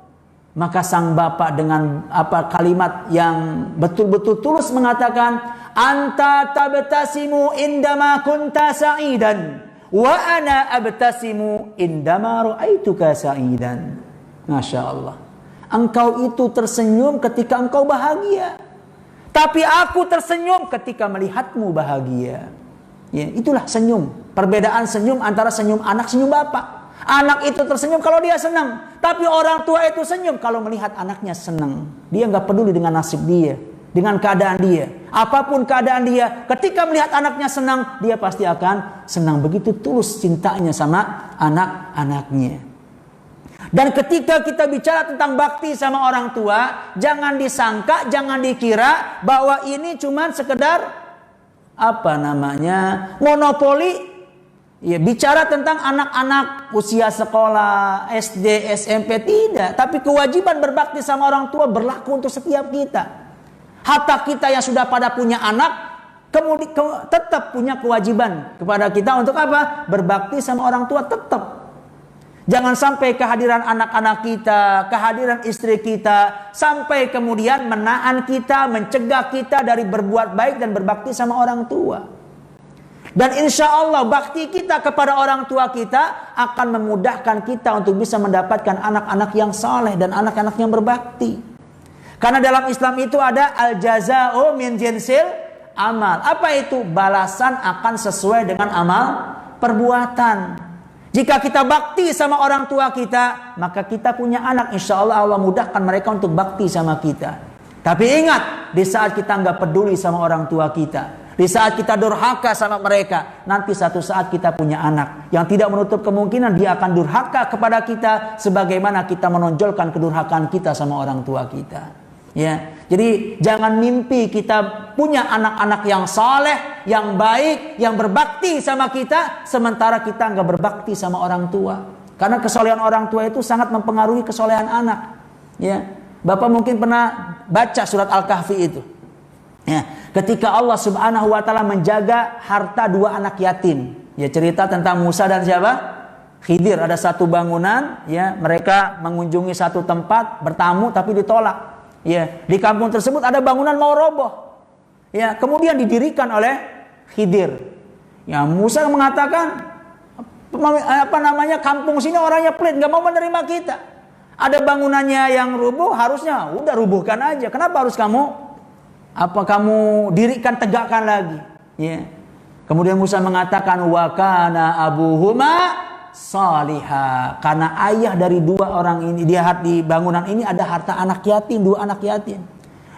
Maka sang bapak dengan kalimat yang betul-betul tulus mengatakan, anta tabtasimu indama kunta sa'idan wa ana abtasimu indama ra'aituka sa'idan. Masya Allah. Engkau itu tersenyum ketika engkau bahagia, tapi aku tersenyum ketika melihatmu bahagia. Ya, itulah senyum. Perbedaan senyum antara senyum anak, senyum bapak. Anak itu tersenyum kalau dia senang, tapi orang tua itu senyum kalau melihat anaknya senang. Dia nggak peduli dengan nasib dia, dengan keadaan dia. Apapun keadaan dia, ketika melihat anaknya senang, dia pasti akan senang. Begitu tulus cintanya sama anak-anaknya. Dan ketika kita bicara tentang bakti sama orang tua, jangan disangka, jangan dikira bahwa ini cuma sekedar monopoli. Ya, bicara tentang anak-anak usia sekolah, SD, SMP, tidak. Tapi kewajiban berbakti sama orang tua berlaku untuk setiap kita. Hatta kita yang sudah pada punya anak, kemudian tetap punya kewajiban kepada kita untuk apa? Berbakti sama orang tua tetap. Jangan sampai kehadiran anak-anak kita, kehadiran istri kita, sampai kemudian menahan kita, mencegah kita dari berbuat baik dan berbakti sama orang tua. Dan insya Allah bakti kita kepada orang tua kita akan memudahkan kita untuk bisa mendapatkan anak-anak yang saleh dan anak-anak yang berbakti. Karena dalam Islam itu ada al-jaza'u min jinsil amal. Apa itu? Balasan akan sesuai dengan amal perbuatan. Jika kita bakti sama orang tua kita, maka kita punya anak, insya Allah Allah mudahkan mereka untuk bakti sama kita. Tapi ingat, di saat kita nggak peduli sama orang tua kita, di saat kita durhaka sama mereka, nanti satu saat kita punya anak yang tidak menutup kemungkinan dia akan durhaka kepada kita, sebagaimana kita menonjolkan kedurhakaan kita sama orang tua kita. Ya, jadi jangan mimpi kita punya anak-anak yang saleh, yang baik, yang berbakti sama kita, sementara kita nggak berbakti sama orang tua. Karena kesolehan orang tua itu sangat mempengaruhi kesolehan anak. Ya, Bapak mungkin pernah baca surat Al-Kahfi itu. Ya, ketika Allah Subhanahu Wa Taala menjaga harta dua anak yatim. Ya, cerita tentang Musa dan siapa? Khidir. Ada satu bangunan. Ya, mereka mengunjungi satu tempat bertamu tapi ditolak. Ya, di kampung tersebut ada bangunan mau roboh. Ya, kemudian didirikan oleh Khidir. Ya, Musa mengatakan, kampung sini orangnya pelit, nggak mau menerima kita. Ada bangunannya yang rubuh, harusnya udah rubuhkan aja. Kenapa harus kamu dirikan, tegakkan lagi? Ya. Kemudian Musa mengatakan, wa kana abuhuma salihah, karena ayah dari dua orang ini, di bangunan ini ada harta anak yatim, dua anak yatim.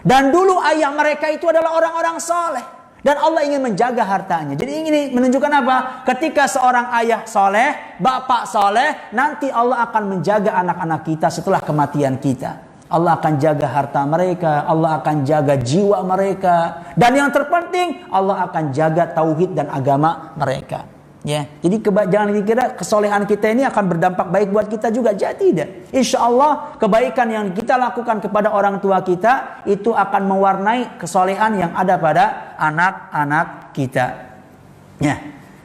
Dan dulu ayah mereka itu adalah orang-orang saleh, dan Allah ingin menjaga hartanya. Jadi ini menunjukkan apa? Ketika seorang ayah saleh, bapak saleh, nanti Allah akan menjaga anak-anak kita setelah kematian kita. Allah akan jaga harta mereka, Allah akan jaga jiwa mereka, dan yang terpenting Allah akan jaga tauhid dan agama mereka. Ya, jadi jangan dikira kesolehan kita ini akan berdampak baik buat kita juga. Jadi tidak. Insya Allah kebaikan yang kita lakukan kepada orang tua kita itu akan mewarnai kesolehan yang ada pada anak-anak kita. Ya.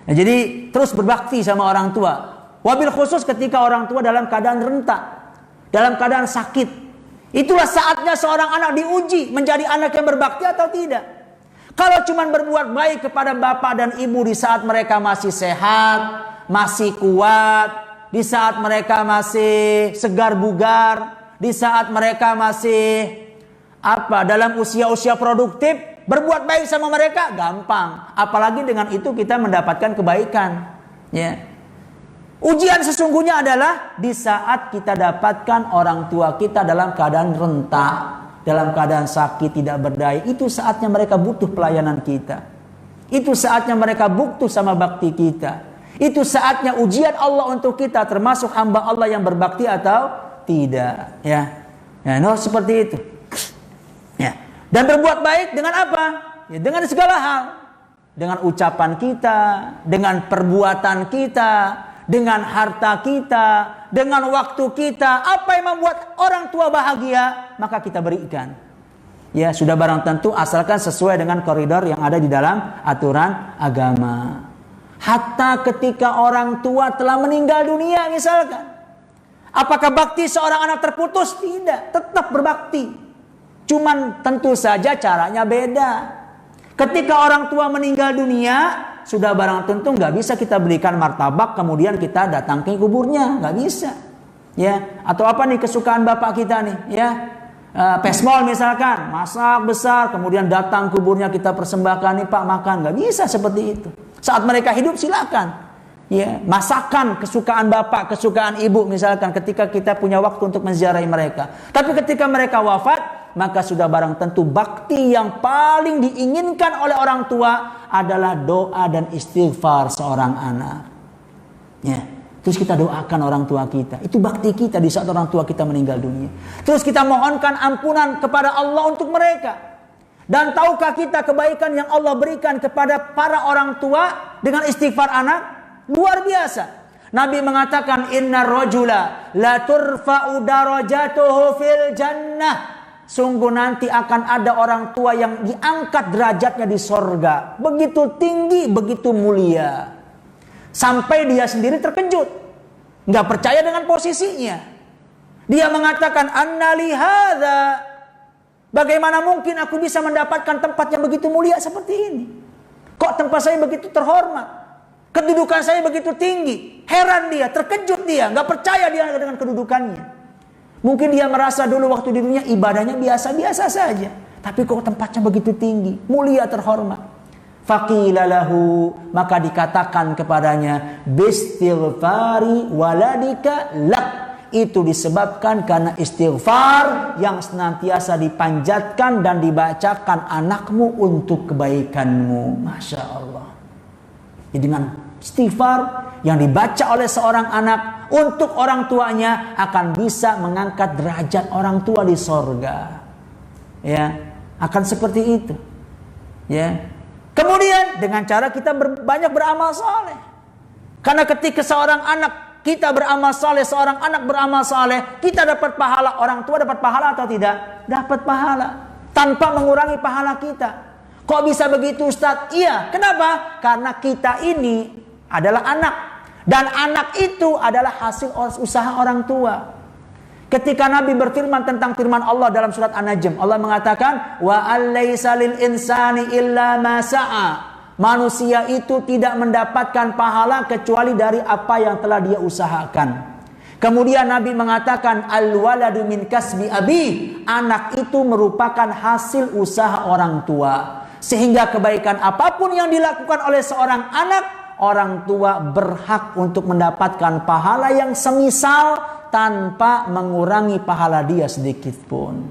Nah, jadi terus berbakti sama orang tua. Wabil khusus ketika orang tua dalam keadaan rentak, dalam keadaan sakit. Itulah saatnya seorang anak diuji menjadi anak yang berbakti atau tidak. Kalau cuma berbuat baik kepada bapak dan ibu di saat mereka masih sehat, masih kuat, di saat mereka masih segar bugar, di saat mereka masih dalam usia-usia produktif, berbuat baik sama mereka gampang. Apalagi dengan itu kita mendapatkan kebaikan. Ya. Ujian sesungguhnya adalah di saat kita dapatkan orang tua kita dalam keadaan rentak, dalam keadaan sakit, tidak berdaya. Itu saatnya mereka butuh pelayanan kita. Itu saatnya mereka butuh sama bakti kita. Itu saatnya ujian Allah untuk kita, termasuk hamba Allah yang berbakti atau tidak. Ya, seperti itu. Ya. Dan berbuat baik dengan apa? Ya, dengan segala hal. Dengan ucapan kita, dengan perbuatan kita, dengan harta kita, dengan waktu kita. Apa yang membuat orang tua bahagia, maka kita berikan. Ya, sudah barang tentu asalkan sesuai dengan koridor yang ada di dalam aturan agama. Hatta ketika orang tua telah meninggal dunia misalkan. Apakah bakti seorang anak terputus? Tidak, tetap berbakti. Cuman tentu saja caranya beda. Ketika orang tua meninggal dunia, sudah barang tentu nggak bisa kita belikan martabak kemudian kita datang ke kuburnya, nggak bisa. Ya, atau apa nih kesukaan bapak kita nih, ya. Pesmol misalkan, masak besar, kemudian datang kuburnya kita persembahkan nih Pak makan, nggak bisa seperti itu. Saat mereka hidup silakan, ya masakan kesukaan bapak, kesukaan ibu misalkan ketika kita punya waktu untuk menziarahi mereka. Tapi ketika mereka wafat, maka sudah barang tentu bakti yang paling diinginkan oleh orang tua adalah doa dan istighfar seorang anak. Ya. Terus kita doakan orang tua kita. Itu bakti kita di saat orang tua kita meninggal dunia. Terus kita mohonkan ampunan kepada Allah untuk mereka. Dan tahukah kita kebaikan yang Allah berikan kepada para orang tua dengan istighfar anak? Luar biasa. Nabi mengatakan, Inna rajula la turfa'u darajatuhu fil jannah. Sungguh nanti akan ada orang tua yang diangkat derajatnya di sorga. Begitu tinggi, begitu mulia. Sampai dia sendiri terkejut. Nggak percaya dengan posisinya. Dia mengatakan, Anna li hadza. Bagaimana mungkin aku bisa mendapatkan tempat yang begitu mulia seperti ini? Kok tempat saya begitu terhormat? Kedudukan saya begitu tinggi. Heran dia, terkejut dia. Nggak percaya dia dengan kedudukannya. Mungkin dia merasa dulu waktu di dunia ibadahnya biasa-biasa saja. Tapi kok tempatnya begitu tinggi, mulia, terhormat. Faqila lahu, maka dikatakan kepadanya, bistighfari waladika lak. Itu disebabkan karena istighfar yang senantiasa dipanjatkan dan dibacakan anakmu untuk kebaikanmu. Masya Allah. Jadi dengan istighfar yang dibaca oleh seorang anak untuk orang tuanya akan bisa mengangkat derajat orang tua di sorga. Ya, akan seperti itu. Ya. Kemudian dengan cara kita banyak beramal saleh. Karena ketika seorang anak kita beramal saleh, seorang anak beramal saleh, kita dapat pahala. Orang tua dapat pahala atau tidak? Dapat pahala. Tanpa mengurangi pahala kita. Kok bisa begitu Ustaz? Iya, kenapa? Karena kita ini adalah anak. Dan anak itu adalah hasil usaha orang tua. Ketika Nabi berfirman tentang firman Allah dalam surat An-Najm, Allah mengatakan, wa allaysa lil insani illa ma sa'a. Manusia itu tidak mendapatkan pahala kecuali dari apa yang telah dia usahakan. Kemudian Nabi mengatakan, al waladu min kasbi abi. Anak itu merupakan hasil usaha orang tua. Sehingga kebaikan apapun yang dilakukan oleh seorang anak, orang tua berhak untuk mendapatkan pahala yang semisal tanpa mengurangi pahala dia sedikit pun.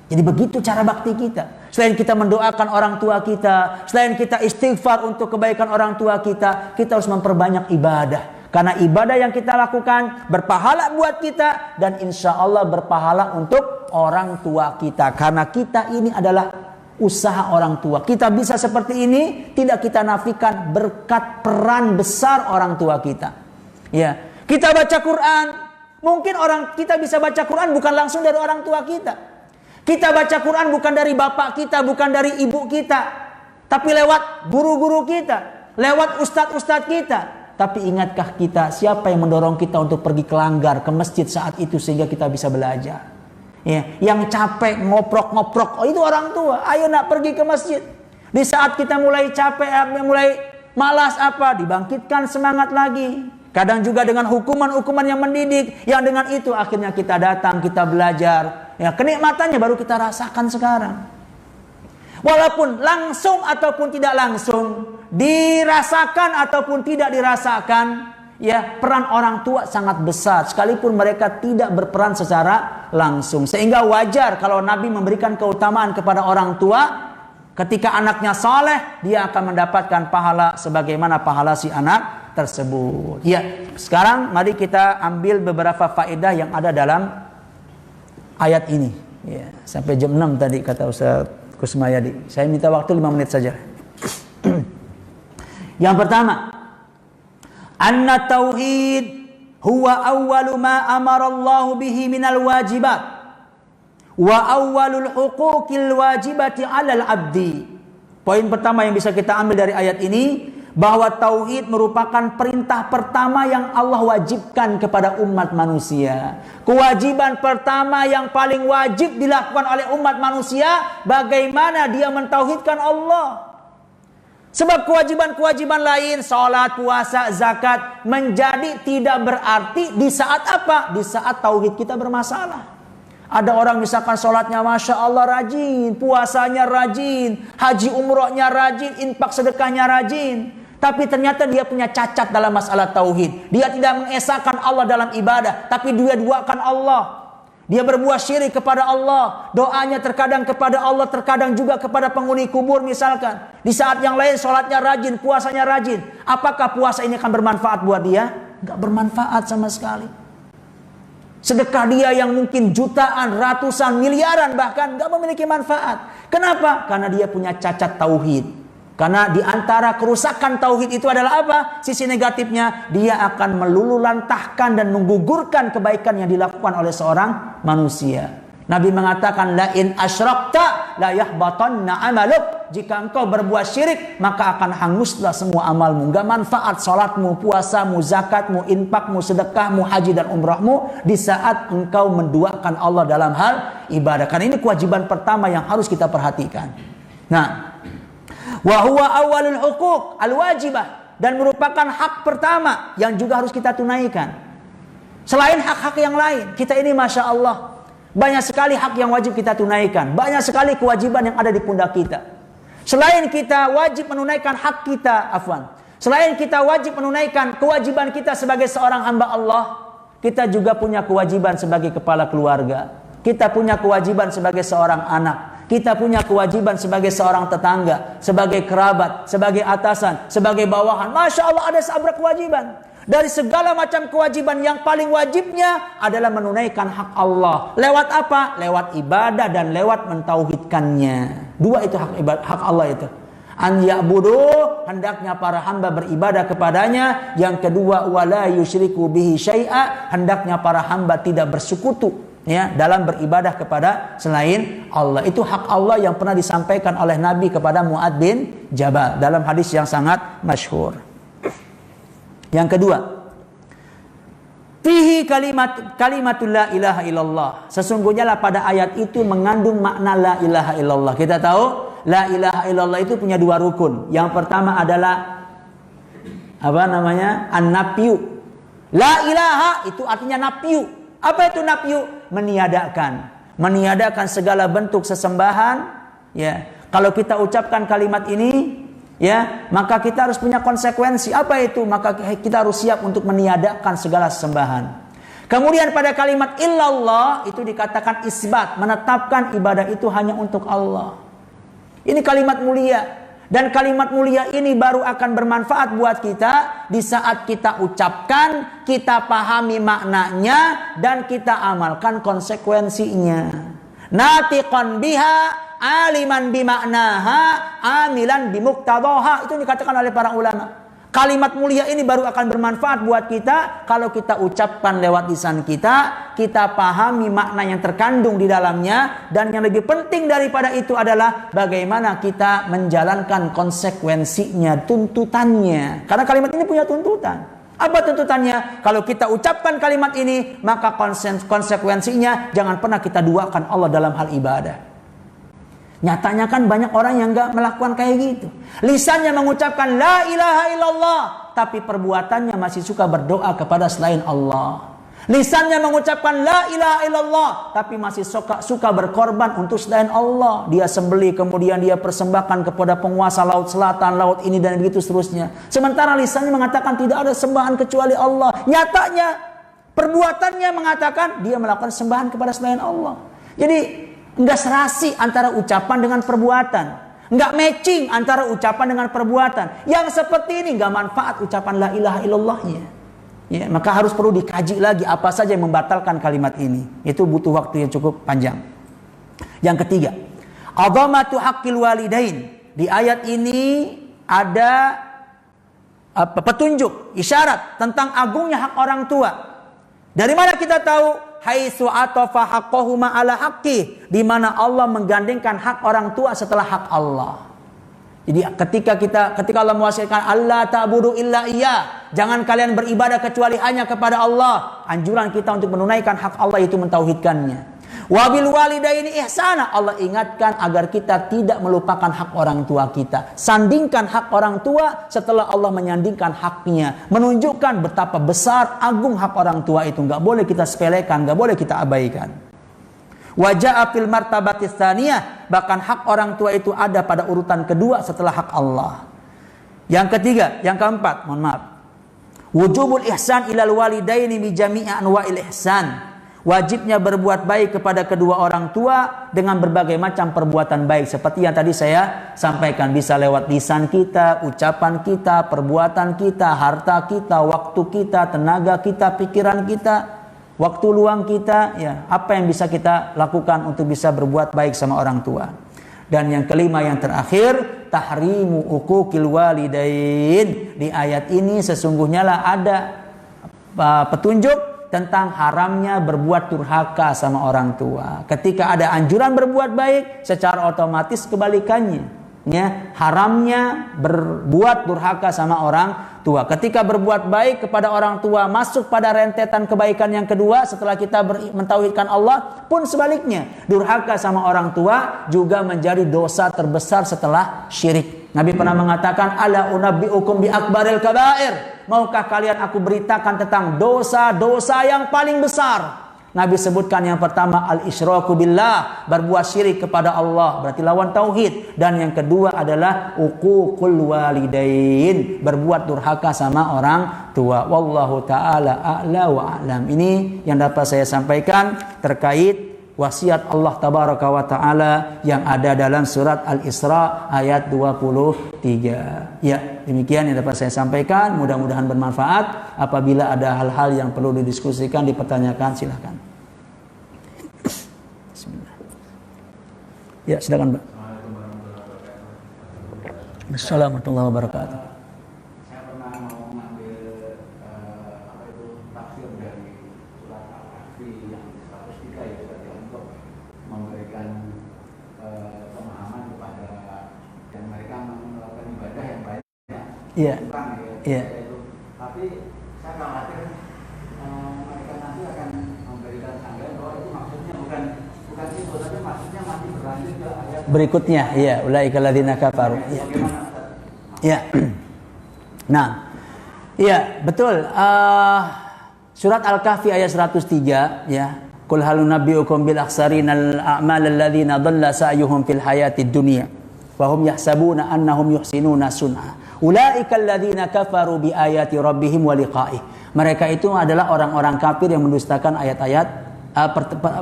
Jadi begitu cara bakti kita. Selain kita mendoakan orang tua kita, selain kita istighfar untuk kebaikan orang tua kita, kita harus memperbanyak ibadah. Karena ibadah yang kita lakukan berpahala buat kita dan insya Allah berpahala untuk orang tua kita. Karena kita ini adalah usaha orang tua. Kita bisa seperti ini tidak kita nafikan berkat peran besar orang tua kita. Ya, kita baca Quran. Mungkin kita bisa baca Quran bukan langsung dari orang tua kita. Kita baca Quran bukan dari bapak kita, bukan dari ibu kita. Tapi lewat guru-guru kita, lewat ustadz-ustadz kita. Tapi ingatkah kita siapa yang mendorong kita untuk pergi ke langgar, ke masjid saat itu sehingga kita bisa belajar? Ya, yang capek ngoprok-ngoprok, itu orang tua. Ayo nak pergi ke masjid. Di saat kita mulai capek, mulai malas dibangkitkan semangat lagi. Kadang juga dengan hukuman-hukuman yang mendidik, yang dengan itu akhirnya kita datang, kita belajar. Ya, kenikmatannya baru kita rasakan sekarang. Walaupun langsung ataupun tidak langsung, dirasakan ataupun tidak dirasakan, ya peran orang tua sangat besar. Sekalipun mereka tidak berperan secara langsung. Sehingga wajar kalau Nabi memberikan keutamaan kepada orang tua. Ketika anaknya saleh, dia akan mendapatkan pahala sebagaimana pahala si anak tersebut. Ya, sekarang mari kita ambil beberapa faedah yang ada dalam ayat ini. Ya, sampai jam 6 tadi kata Ustaz Kusmayadi. Saya minta waktu 5 menit saja. Yang pertama, anna tauhid huwa awwalu ma amara Allah bihi minal wajibat wa awwalul huquqil wajibati 'alal 'abdi. Poin pertama yang bisa kita ambil dari ayat ini, bahwa tauhid merupakan perintah pertama yang Allah wajibkan kepada umat manusia. Kewajiban pertama yang paling wajib dilakukan oleh umat manusia, bagaimana dia mentauhidkan Allah. Sebab kewajiban-kewajiban lain, salat, puasa, zakat, menjadi tidak berarti di saat apa? Di saat tauhid kita bermasalah. Ada orang misalkan sholatnya Masya Allah rajin, puasanya rajin, haji umrohnya rajin, infak sedekahnya rajin. Tapi ternyata dia punya cacat dalam masalah tauhid. Dia tidak mengesahkan Allah dalam ibadah, tapi dia duakan Allah. Dia berbuat syirik kepada Allah. Doanya terkadang kepada Allah, terkadang juga kepada penghuni kubur misalkan. Di saat yang lain sholatnya rajin, puasanya rajin. Apakah puasa ini akan bermanfaat buat dia? Enggak bermanfaat sama sekali. Sedekah dia yang mungkin jutaan, ratusan, miliaran bahkan enggak memiliki manfaat. Kenapa? Karena dia punya cacat tauhid. Karena di antara kerusakan tauhid itu adalah apa? Sisi negatifnya, dia akan melululantahkan dan menggugurkan kebaikan yang dilakukan oleh seorang manusia. Nabi mengatakan, la in asyrakta la yahbatanna amaluk. Jika engkau berbuat syirik, maka akan hanguslah semua amalmu. Enggak manfaat salatmu, puasamu, zakatmu, infakmu, sedekahmu, haji dan umrahmu di saat engkau menduakan Allah dalam hal ibadah. Karena ini kewajiban pertama yang harus kita perhatikan. Nah, wa huwa awwalul huquq al-wajibah, dan merupakan hak pertama yang juga harus kita tunaikan. Selain hak-hak yang lain, kita ini Masya Allah banyak sekali hak yang wajib kita tunaikan. Banyak sekali kewajiban yang ada di pundak kita. Selain kita wajib menunaikan hak kita, selain kita wajib menunaikan kewajiban kita sebagai seorang hamba Allah, kita juga punya kewajiban sebagai kepala keluarga. Kita punya kewajiban sebagai seorang anak. Kita punya kewajiban sebagai seorang tetangga, sebagai kerabat, sebagai atasan, sebagai bawahan. Masya Allah, ada sabrak kewajiban. Dari segala macam kewajiban, yang paling wajibnya adalah menunaikan hak Allah. Lewat apa? Lewat ibadah dan lewat mentauhidkannya. Dua itu hak Allah itu. An ya'budu, hendaknya para hamba beribadah kepadanya. Yang kedua, wala yusyriku bihi syai'a, hendaknya para hamba tidak bersekutu dalam beribadah kepada selain Allah. Itu hak Allah yang pernah disampaikan oleh Nabi kepada Mu'adz bin Jabal dalam hadis yang sangat masyhur. Yang kedua, fihi kalimatul la ilaha illallah. Sesungguhnya lah pada ayat itu mengandung makna la ilaha illallah. Kita tahu la ilaha illallah itu punya dua rukun. Yang pertama adalah an-nafyu. La ilaha itu artinya nafyu. Apa itu nafyu? Meniadakan segala bentuk sesembahan. Ya, kalau kita ucapkan kalimat ini, maka kita harus punya konsekuensi. Apa itu? Maka kita harus siap untuk meniadakan segala sesembahan. Kemudian pada kalimat illallah itu dikatakan isbat, menetapkan ibadah itu hanya untuk Allah. Ini kalimat mulia. Dan kalimat mulia ini baru akan bermanfaat buat kita di saat kita ucapkan, kita pahami maknanya, dan kita amalkan konsekuensinya. Natiqan biha, aliman bimaknaha, amilan bimuqtadaha. Itu dikatakan oleh para ulama. Kalimat mulia ini baru akan bermanfaat buat kita kalau kita ucapkan lewat lisan kita, kita pahami makna yang terkandung di dalamnya, dan yang lebih penting daripada itu adalah bagaimana kita menjalankan konsekuensinya, tuntutannya. Karena kalimat ini punya tuntutan. Apa tuntutannya? Kalau kita ucapkan kalimat ini, maka konsekuensinya jangan pernah kita duakan Allah dalam hal ibadah. Nyatanya kan banyak orang yang gak melakukan kayak gitu. Lisannya mengucapkan la ilaha illallah, tapi perbuatannya masih suka berdoa kepada selain Allah. Lisannya mengucapkan la ilaha illallah, tapi masih suka berkorban untuk selain Allah. Dia sembelih, kemudian dia persembahkan kepada penguasa laut selatan, laut ini, dan begitu seterusnya. Sementara lisannya mengatakan tidak ada sembahan kecuali Allah. Nyatanya perbuatannya mengatakan dia melakukan sembahan kepada selain Allah. Jadi enggak serasi antara ucapan dengan perbuatan. Enggak matching antara ucapan dengan perbuatan. Yang seperti ini enggak manfaat ucapan la ilaha illallahnya. Ya, maka harus perlu dikaji lagi apa saja yang membatalkan kalimat ini. Itu butuh waktu yang cukup panjang. Yang ketiga, azamatu haqqil walidain. Di ayat ini ada petunjuk, isyarat tentang agungnya hak orang tua. Dari mana kita tahu? Haitsu atafa haqqahuma ala haqqi, di mana Allah menggandengkan hak orang tua setelah hak Allah. Jadi ketika Allah mewasiatkan Allah ta'budu illa iya, jangan kalian beribadah kecuali hanya kepada Allah. Anjuran kita untuk menunaikan hak Allah itu mentauhidkannya. Wabil walidaini ihsana, Allah ingatkan agar kita tidak melupakan hak orang tua kita. Sandingkan hak orang tua setelah Allah menyandingkan haknya, menunjukkan betapa besar agung hak orang tua itu. Enggak boleh kita sepelekan, enggak boleh kita abaikan. Waja'a fil martabatis tsaniyah, bahkan hak orang tua itu ada pada urutan kedua setelah hak Allah. Yang ketiga, yang keempat, mohon maaf. Wujubul ihsan ilal walidaini bi jami'i anwa'il ihsan. Wajibnya berbuat baik kepada kedua orang tua dengan berbagai macam perbuatan baik. Seperti yang tadi saya sampaikan, bisa lewat lisan kita, ucapan kita, perbuatan kita, harta kita, waktu kita, tenaga kita, pikiran kita, waktu luang kita, ya, apa yang bisa kita lakukan untuk bisa berbuat baik sama orang tua. Dan yang kelima, yang terakhir, tahrimu uquqil walidain. Di ayat ini sesungguhnya lah ada petunjuk tentang haramnya berbuat durhaka sama orang tua. Ketika ada anjuran berbuat baik, secara otomatis kebalikannya, ya, haramnya berbuat durhaka sama orang tua. Ketika berbuat baik kepada orang tua masuk pada rentetan kebaikan yang kedua setelah kita mentauhidkan Allah, pun sebaliknya, durhaka sama orang tua juga menjadi dosa terbesar setelah syirik. Nabi pernah mengatakan, ala unabbiukum bi akbaril kabair. Maukah kalian aku beritakan tentang dosa-dosa yang paling besar? Nabi sebutkan yang pertama al-isyraku billah, berbuat syirik kepada Allah, berarti lawan tauhid. Dan yang kedua adalah uququl walidain, berbuat durhaka sama orang tua. Wallahu taala a'la wa a'lam. Ini yang dapat saya sampaikan terkait wasiat Allah tabaraka wa taala yang ada dalam surat Al-Isra ayat 23. Ya, demikian yang dapat saya sampaikan, mudah-mudahan bermanfaat. Apabila ada hal-hal yang perlu didiskusikan, dipertanyakan, silakan. Bismillah. Ya, silakan, Mbak. Assalamualaikum warahmatullahi wabarakatuh. Iya, iya.
Tapi saya khawatir mereka nanti akan memberikan tanggapan bahwa itu maksudnya bukan itu, tapi maksudnya masih berlanjut ke ayat
berikutnya. Iya, ulaika alladzina kafaru. Iya. Iya. Nah, iya betul. Surat Al-Kahfi ayat 103, ya. Qul hal nunabbiukum bil akhsarinal a'mal alladzina dhalla sa'yuhum fil hayatid dunya wa hum yahsabuna annahum yuhsinuna sun'a. Ulaika alladzina kafaru bi ayati rabbihim wa liqa'ih. Mereka itu adalah orang-orang kafir yang mendustakan ayat-ayat,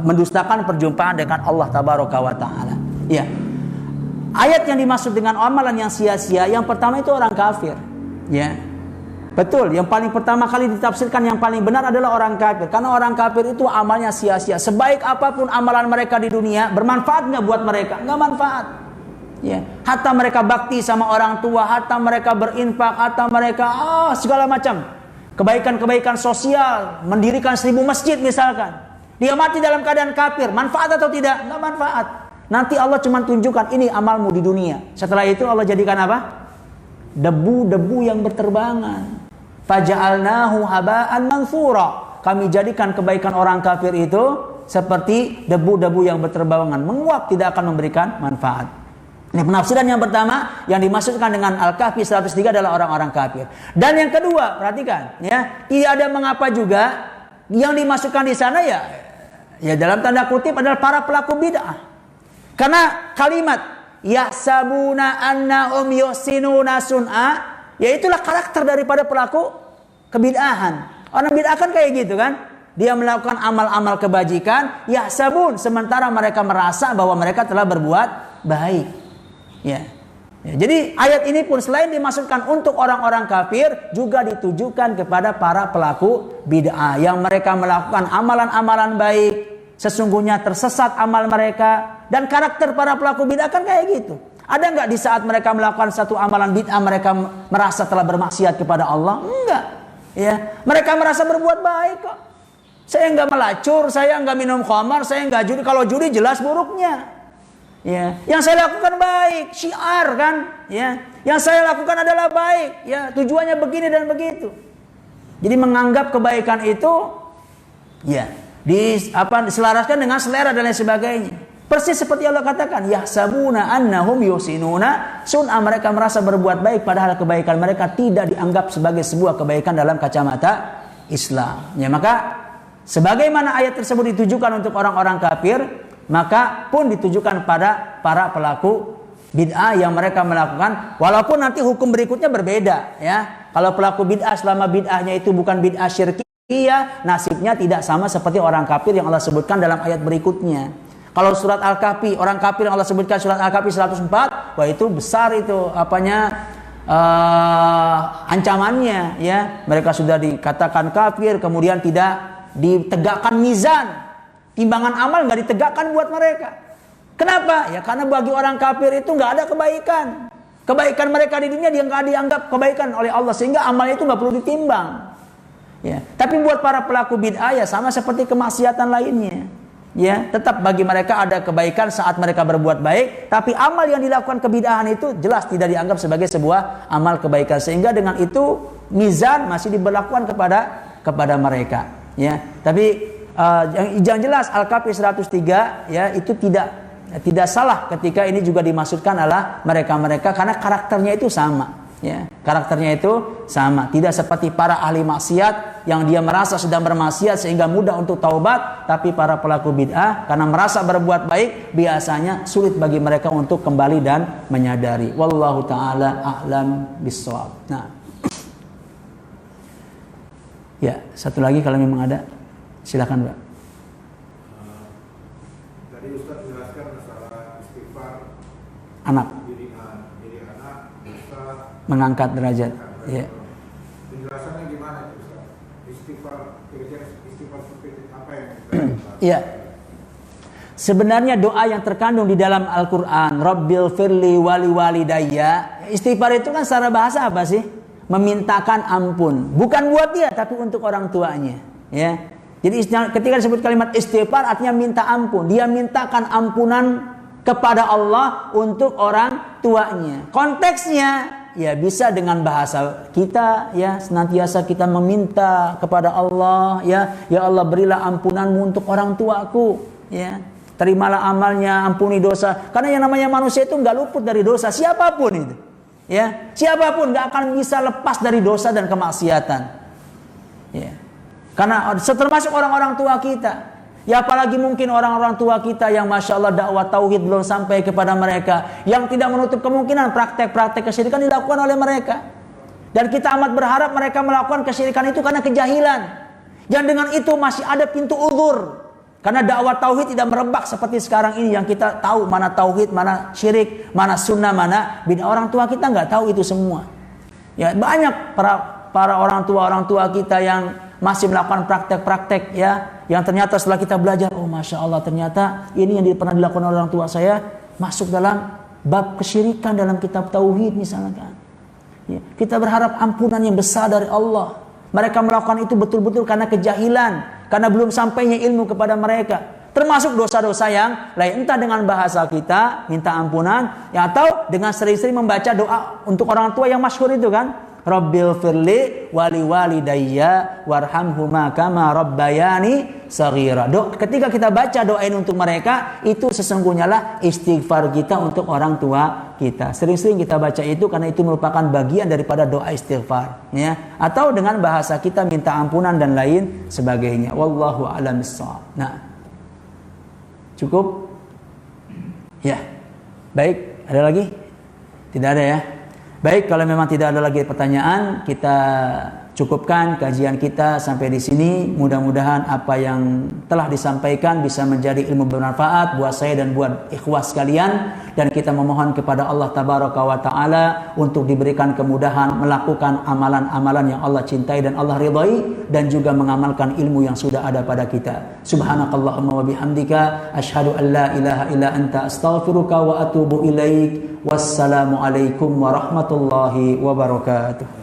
mendustakan perjumpaan dengan Allah tabaraka wa taala. Ya. Ayat yang dimaksud dengan amalan yang sia-sia, yang pertama itu orang kafir. Ya. Betul, yang paling pertama kali ditafsirkan yang paling benar adalah orang kafir. Karena orang kafir itu amalnya sia-sia. Sebaik apapun amalan mereka di dunia, bermanfaat nggak buat mereka? Nggak manfaat. Ya, hatta mereka bakti sama orang tua, hatta mereka berinfak, hatta mereka segala macam kebaikan-kebaikan sosial, mendirikan 1000 masjid misalkan. Dia mati dalam keadaan kafir, manfaat atau tidak? Enggak manfaat. Nanti Allah cuma tunjukkan ini amalmu di dunia. Setelah itu Allah jadikan apa? Debu-debu yang berterbangan. Faja'alnahu haba'an mansura. Kami jadikan kebaikan orang kafir itu seperti debu-debu yang berterbangan, menguap, tidak akan memberikan manfaat. Ini penafsiran yang pertama yang dimaksudkan dengan Al-Kahfi 103 adalah orang-orang kafir. Dan yang kedua, perhatikan, ya, tidak ada mengapa juga yang dimasukkan di sana ya dalam tanda kutip adalah para pelaku bid'ah. Karena kalimat yahsabuna annahum yuhsinuna sun'a, ya itulah karakter daripada pelaku kebid'ahan. Orang bid'ah kan kayak gitu kan? Dia melakukan amal-amal kebajikan, yahsabun, sementara mereka merasa bahwa mereka telah berbuat baik. Ya. Jadi ayat ini pun selain dimaksudkan untuk orang-orang kafir, juga ditujukan kepada para pelaku bid'ah yang mereka melakukan amalan-amalan baik, sesungguhnya tersesat amal mereka. Dan karakter para pelaku bid'ah kan kayak gitu. Ada nggak di saat mereka melakukan satu amalan bid'ah mereka merasa telah bermaksiat kepada Allah? Enggak. Ya, mereka merasa berbuat baik kok. Saya nggak melacur, saya nggak minum khamar, saya nggak judi. Kalau judi jelas buruknya. Ya, yang saya lakukan baik, syiar kan, ya. Yang saya lakukan adalah baik, ya. Tujuannya begini dan begitu. Jadi menganggap kebaikan itu, ya, diselaraskan dengan selera dan lain sebagainya. Persis seperti Allah katakan, yahsabuna annahum yusinuna sun'a, mereka merasa berbuat baik padahal kebaikan mereka tidak dianggap sebagai sebuah kebaikan dalam kacamata Islam. Ya, maka sebagaimana ayat tersebut ditujukan untuk orang-orang kafir, maka pun ditujukan pada para pelaku bid'ah yang mereka melakukan, walaupun nanti hukum berikutnya berbeda, ya. Kalau pelaku bid'ah selama bid'ahnya itu bukan bid'ah syirkiyah, nasibnya tidak sama seperti orang kafir yang Allah sebutkan dalam ayat berikutnya. Kalau surat Al-Kahfi, orang kafir yang Allah sebutkan surat Al-Kahfi 104, wah itu besar itu ancamannya, ya. Mereka sudah dikatakan kafir, kemudian tidak ditegakkan mizan, timbangan amal nggak ditegakkan buat mereka. Kenapa? Ya karena bagi orang kafir itu nggak ada kebaikan. Kebaikan mereka di dunia dia nggak dianggap kebaikan oleh Allah, sehingga amalnya itu nggak perlu ditimbang. Ya. Tapi buat para pelaku bid'ah ya sama seperti kemaksiatan lainnya. Ya, tetap bagi mereka ada kebaikan saat mereka berbuat baik, tapi amal yang dilakukan kebid'ahan itu jelas tidak dianggap sebagai sebuah amal kebaikan, sehingga dengan itu mizan masih diberlakukan kepada mereka. Ya, tapi yang jelas Al-Kahfi 103 ya itu tidak salah ketika ini juga dimaksudkan adalah mereka-mereka karena karakternya itu sama. Ya, karakternya itu sama, tidak seperti para ahli maksiat yang dia merasa sedang bermaksiat sehingga mudah untuk taubat, tapi para pelaku bid'ah karena merasa berbuat baik biasanya sulit bagi mereka untuk kembali dan menyadari. Wallahu taala a'lam bissawab. Nah, ya satu lagi kalau memang ada, silakan Pak.
Tadi Ustaz menjelaskan masalah istighfar
Anak mengangkat derajat. Ya.
Penjelasannya gimana itu Ustaz? Kira-kira istighfar seperti apa yang
Iya. Sebenarnya doa yang terkandung di dalam Al-Quran, Rabbil firli wali walidayya, istighfar itu kan secara bahasa apa sih? Memintakan ampun. Bukan buat dia, tapi untuk orang tuanya. Ya. Jadi ketika disebut kalimat istighfar artinya minta ampun. Dia mintakan ampunan kepada Allah untuk orang tuanya. Konteksnya ya bisa dengan bahasa kita, ya senantiasa kita meminta kepada Allah, ya Allah berilah ampunanmu untuk orang tuaku, ya terimalah amalnya, ampuni dosa. Karena yang namanya manusia itu nggak luput dari dosa, siapapun itu, ya siapapun nggak akan bisa lepas dari dosa dan kemaksiatan, ya karena termasuk orang-orang tua kita. Ya apalagi mungkin orang-orang tua kita yang Masya Allah dakwah tauhid belum sampai kepada mereka, yang tidak menutup kemungkinan praktek-praktek kesyirikan dilakukan oleh mereka. Dan kita amat berharap mereka melakukan kesyirikan itu karena kejahilan. Dan dengan itu masih ada pintu uzur. Karena dakwah tauhid tidak merebak seperti sekarang ini yang kita tahu mana tauhid, mana syirik, mana sunnah, mana bid'ah. Orang tua kita nggak tahu itu semua. Ya banyak para orang tua kita yang masih melakukan praktek-praktek yang ternyata setelah kita belajar, oh Masya Allah ternyata ini yang pernah dilakukan oleh orang tua saya masuk dalam bab kesyirikan dalam kitab tauhid misalkan. Ya, kita berharap ampunan yang besar dari Allah. Mereka melakukan itu betul-betul karena kejahilan, karena belum sampainya ilmu kepada mereka. Termasuk dosa-dosa yang lain, entah dengan bahasa kita minta ampunan, atau dengan sering-sering membaca doa untuk orang tua yang masyhur itu kan. Rabbil firli wali walidayya warhamhuma kama rabbayani saghira. Ketika kita baca doa ini untuk mereka, itu sesungguhnya lah istighfar kita untuk orang tua kita. Sering-sering kita baca itu karena itu merupakan bagian daripada doa istighfar, ya. Atau dengan bahasa kita minta ampunan dan lain sebagainya. Wallahu a'lam bissawab. Nah, cukup? Ya. Baik, ada lagi? Tidak ada ya. Baik, kalau memang tidak ada lagi pertanyaan, kita cukupkan kajian kita sampai di sini. Mudah-mudahan apa yang telah disampaikan bisa menjadi ilmu bermanfaat buat saya dan buat ikhwas sekalian. Dan kita memohon kepada Allah Tabaraka wa Ta'ala untuk diberikan kemudahan melakukan amalan-amalan yang Allah cintai dan Allah ridhai, dan juga mengamalkan ilmu yang sudah ada pada kita. Subhanakallahumma wa bihamdika asyhadu an la ilaha illa anta astaghfiruka wa atubu ilaik. Wassalamualaikum warahmatullahi wabarakatuh.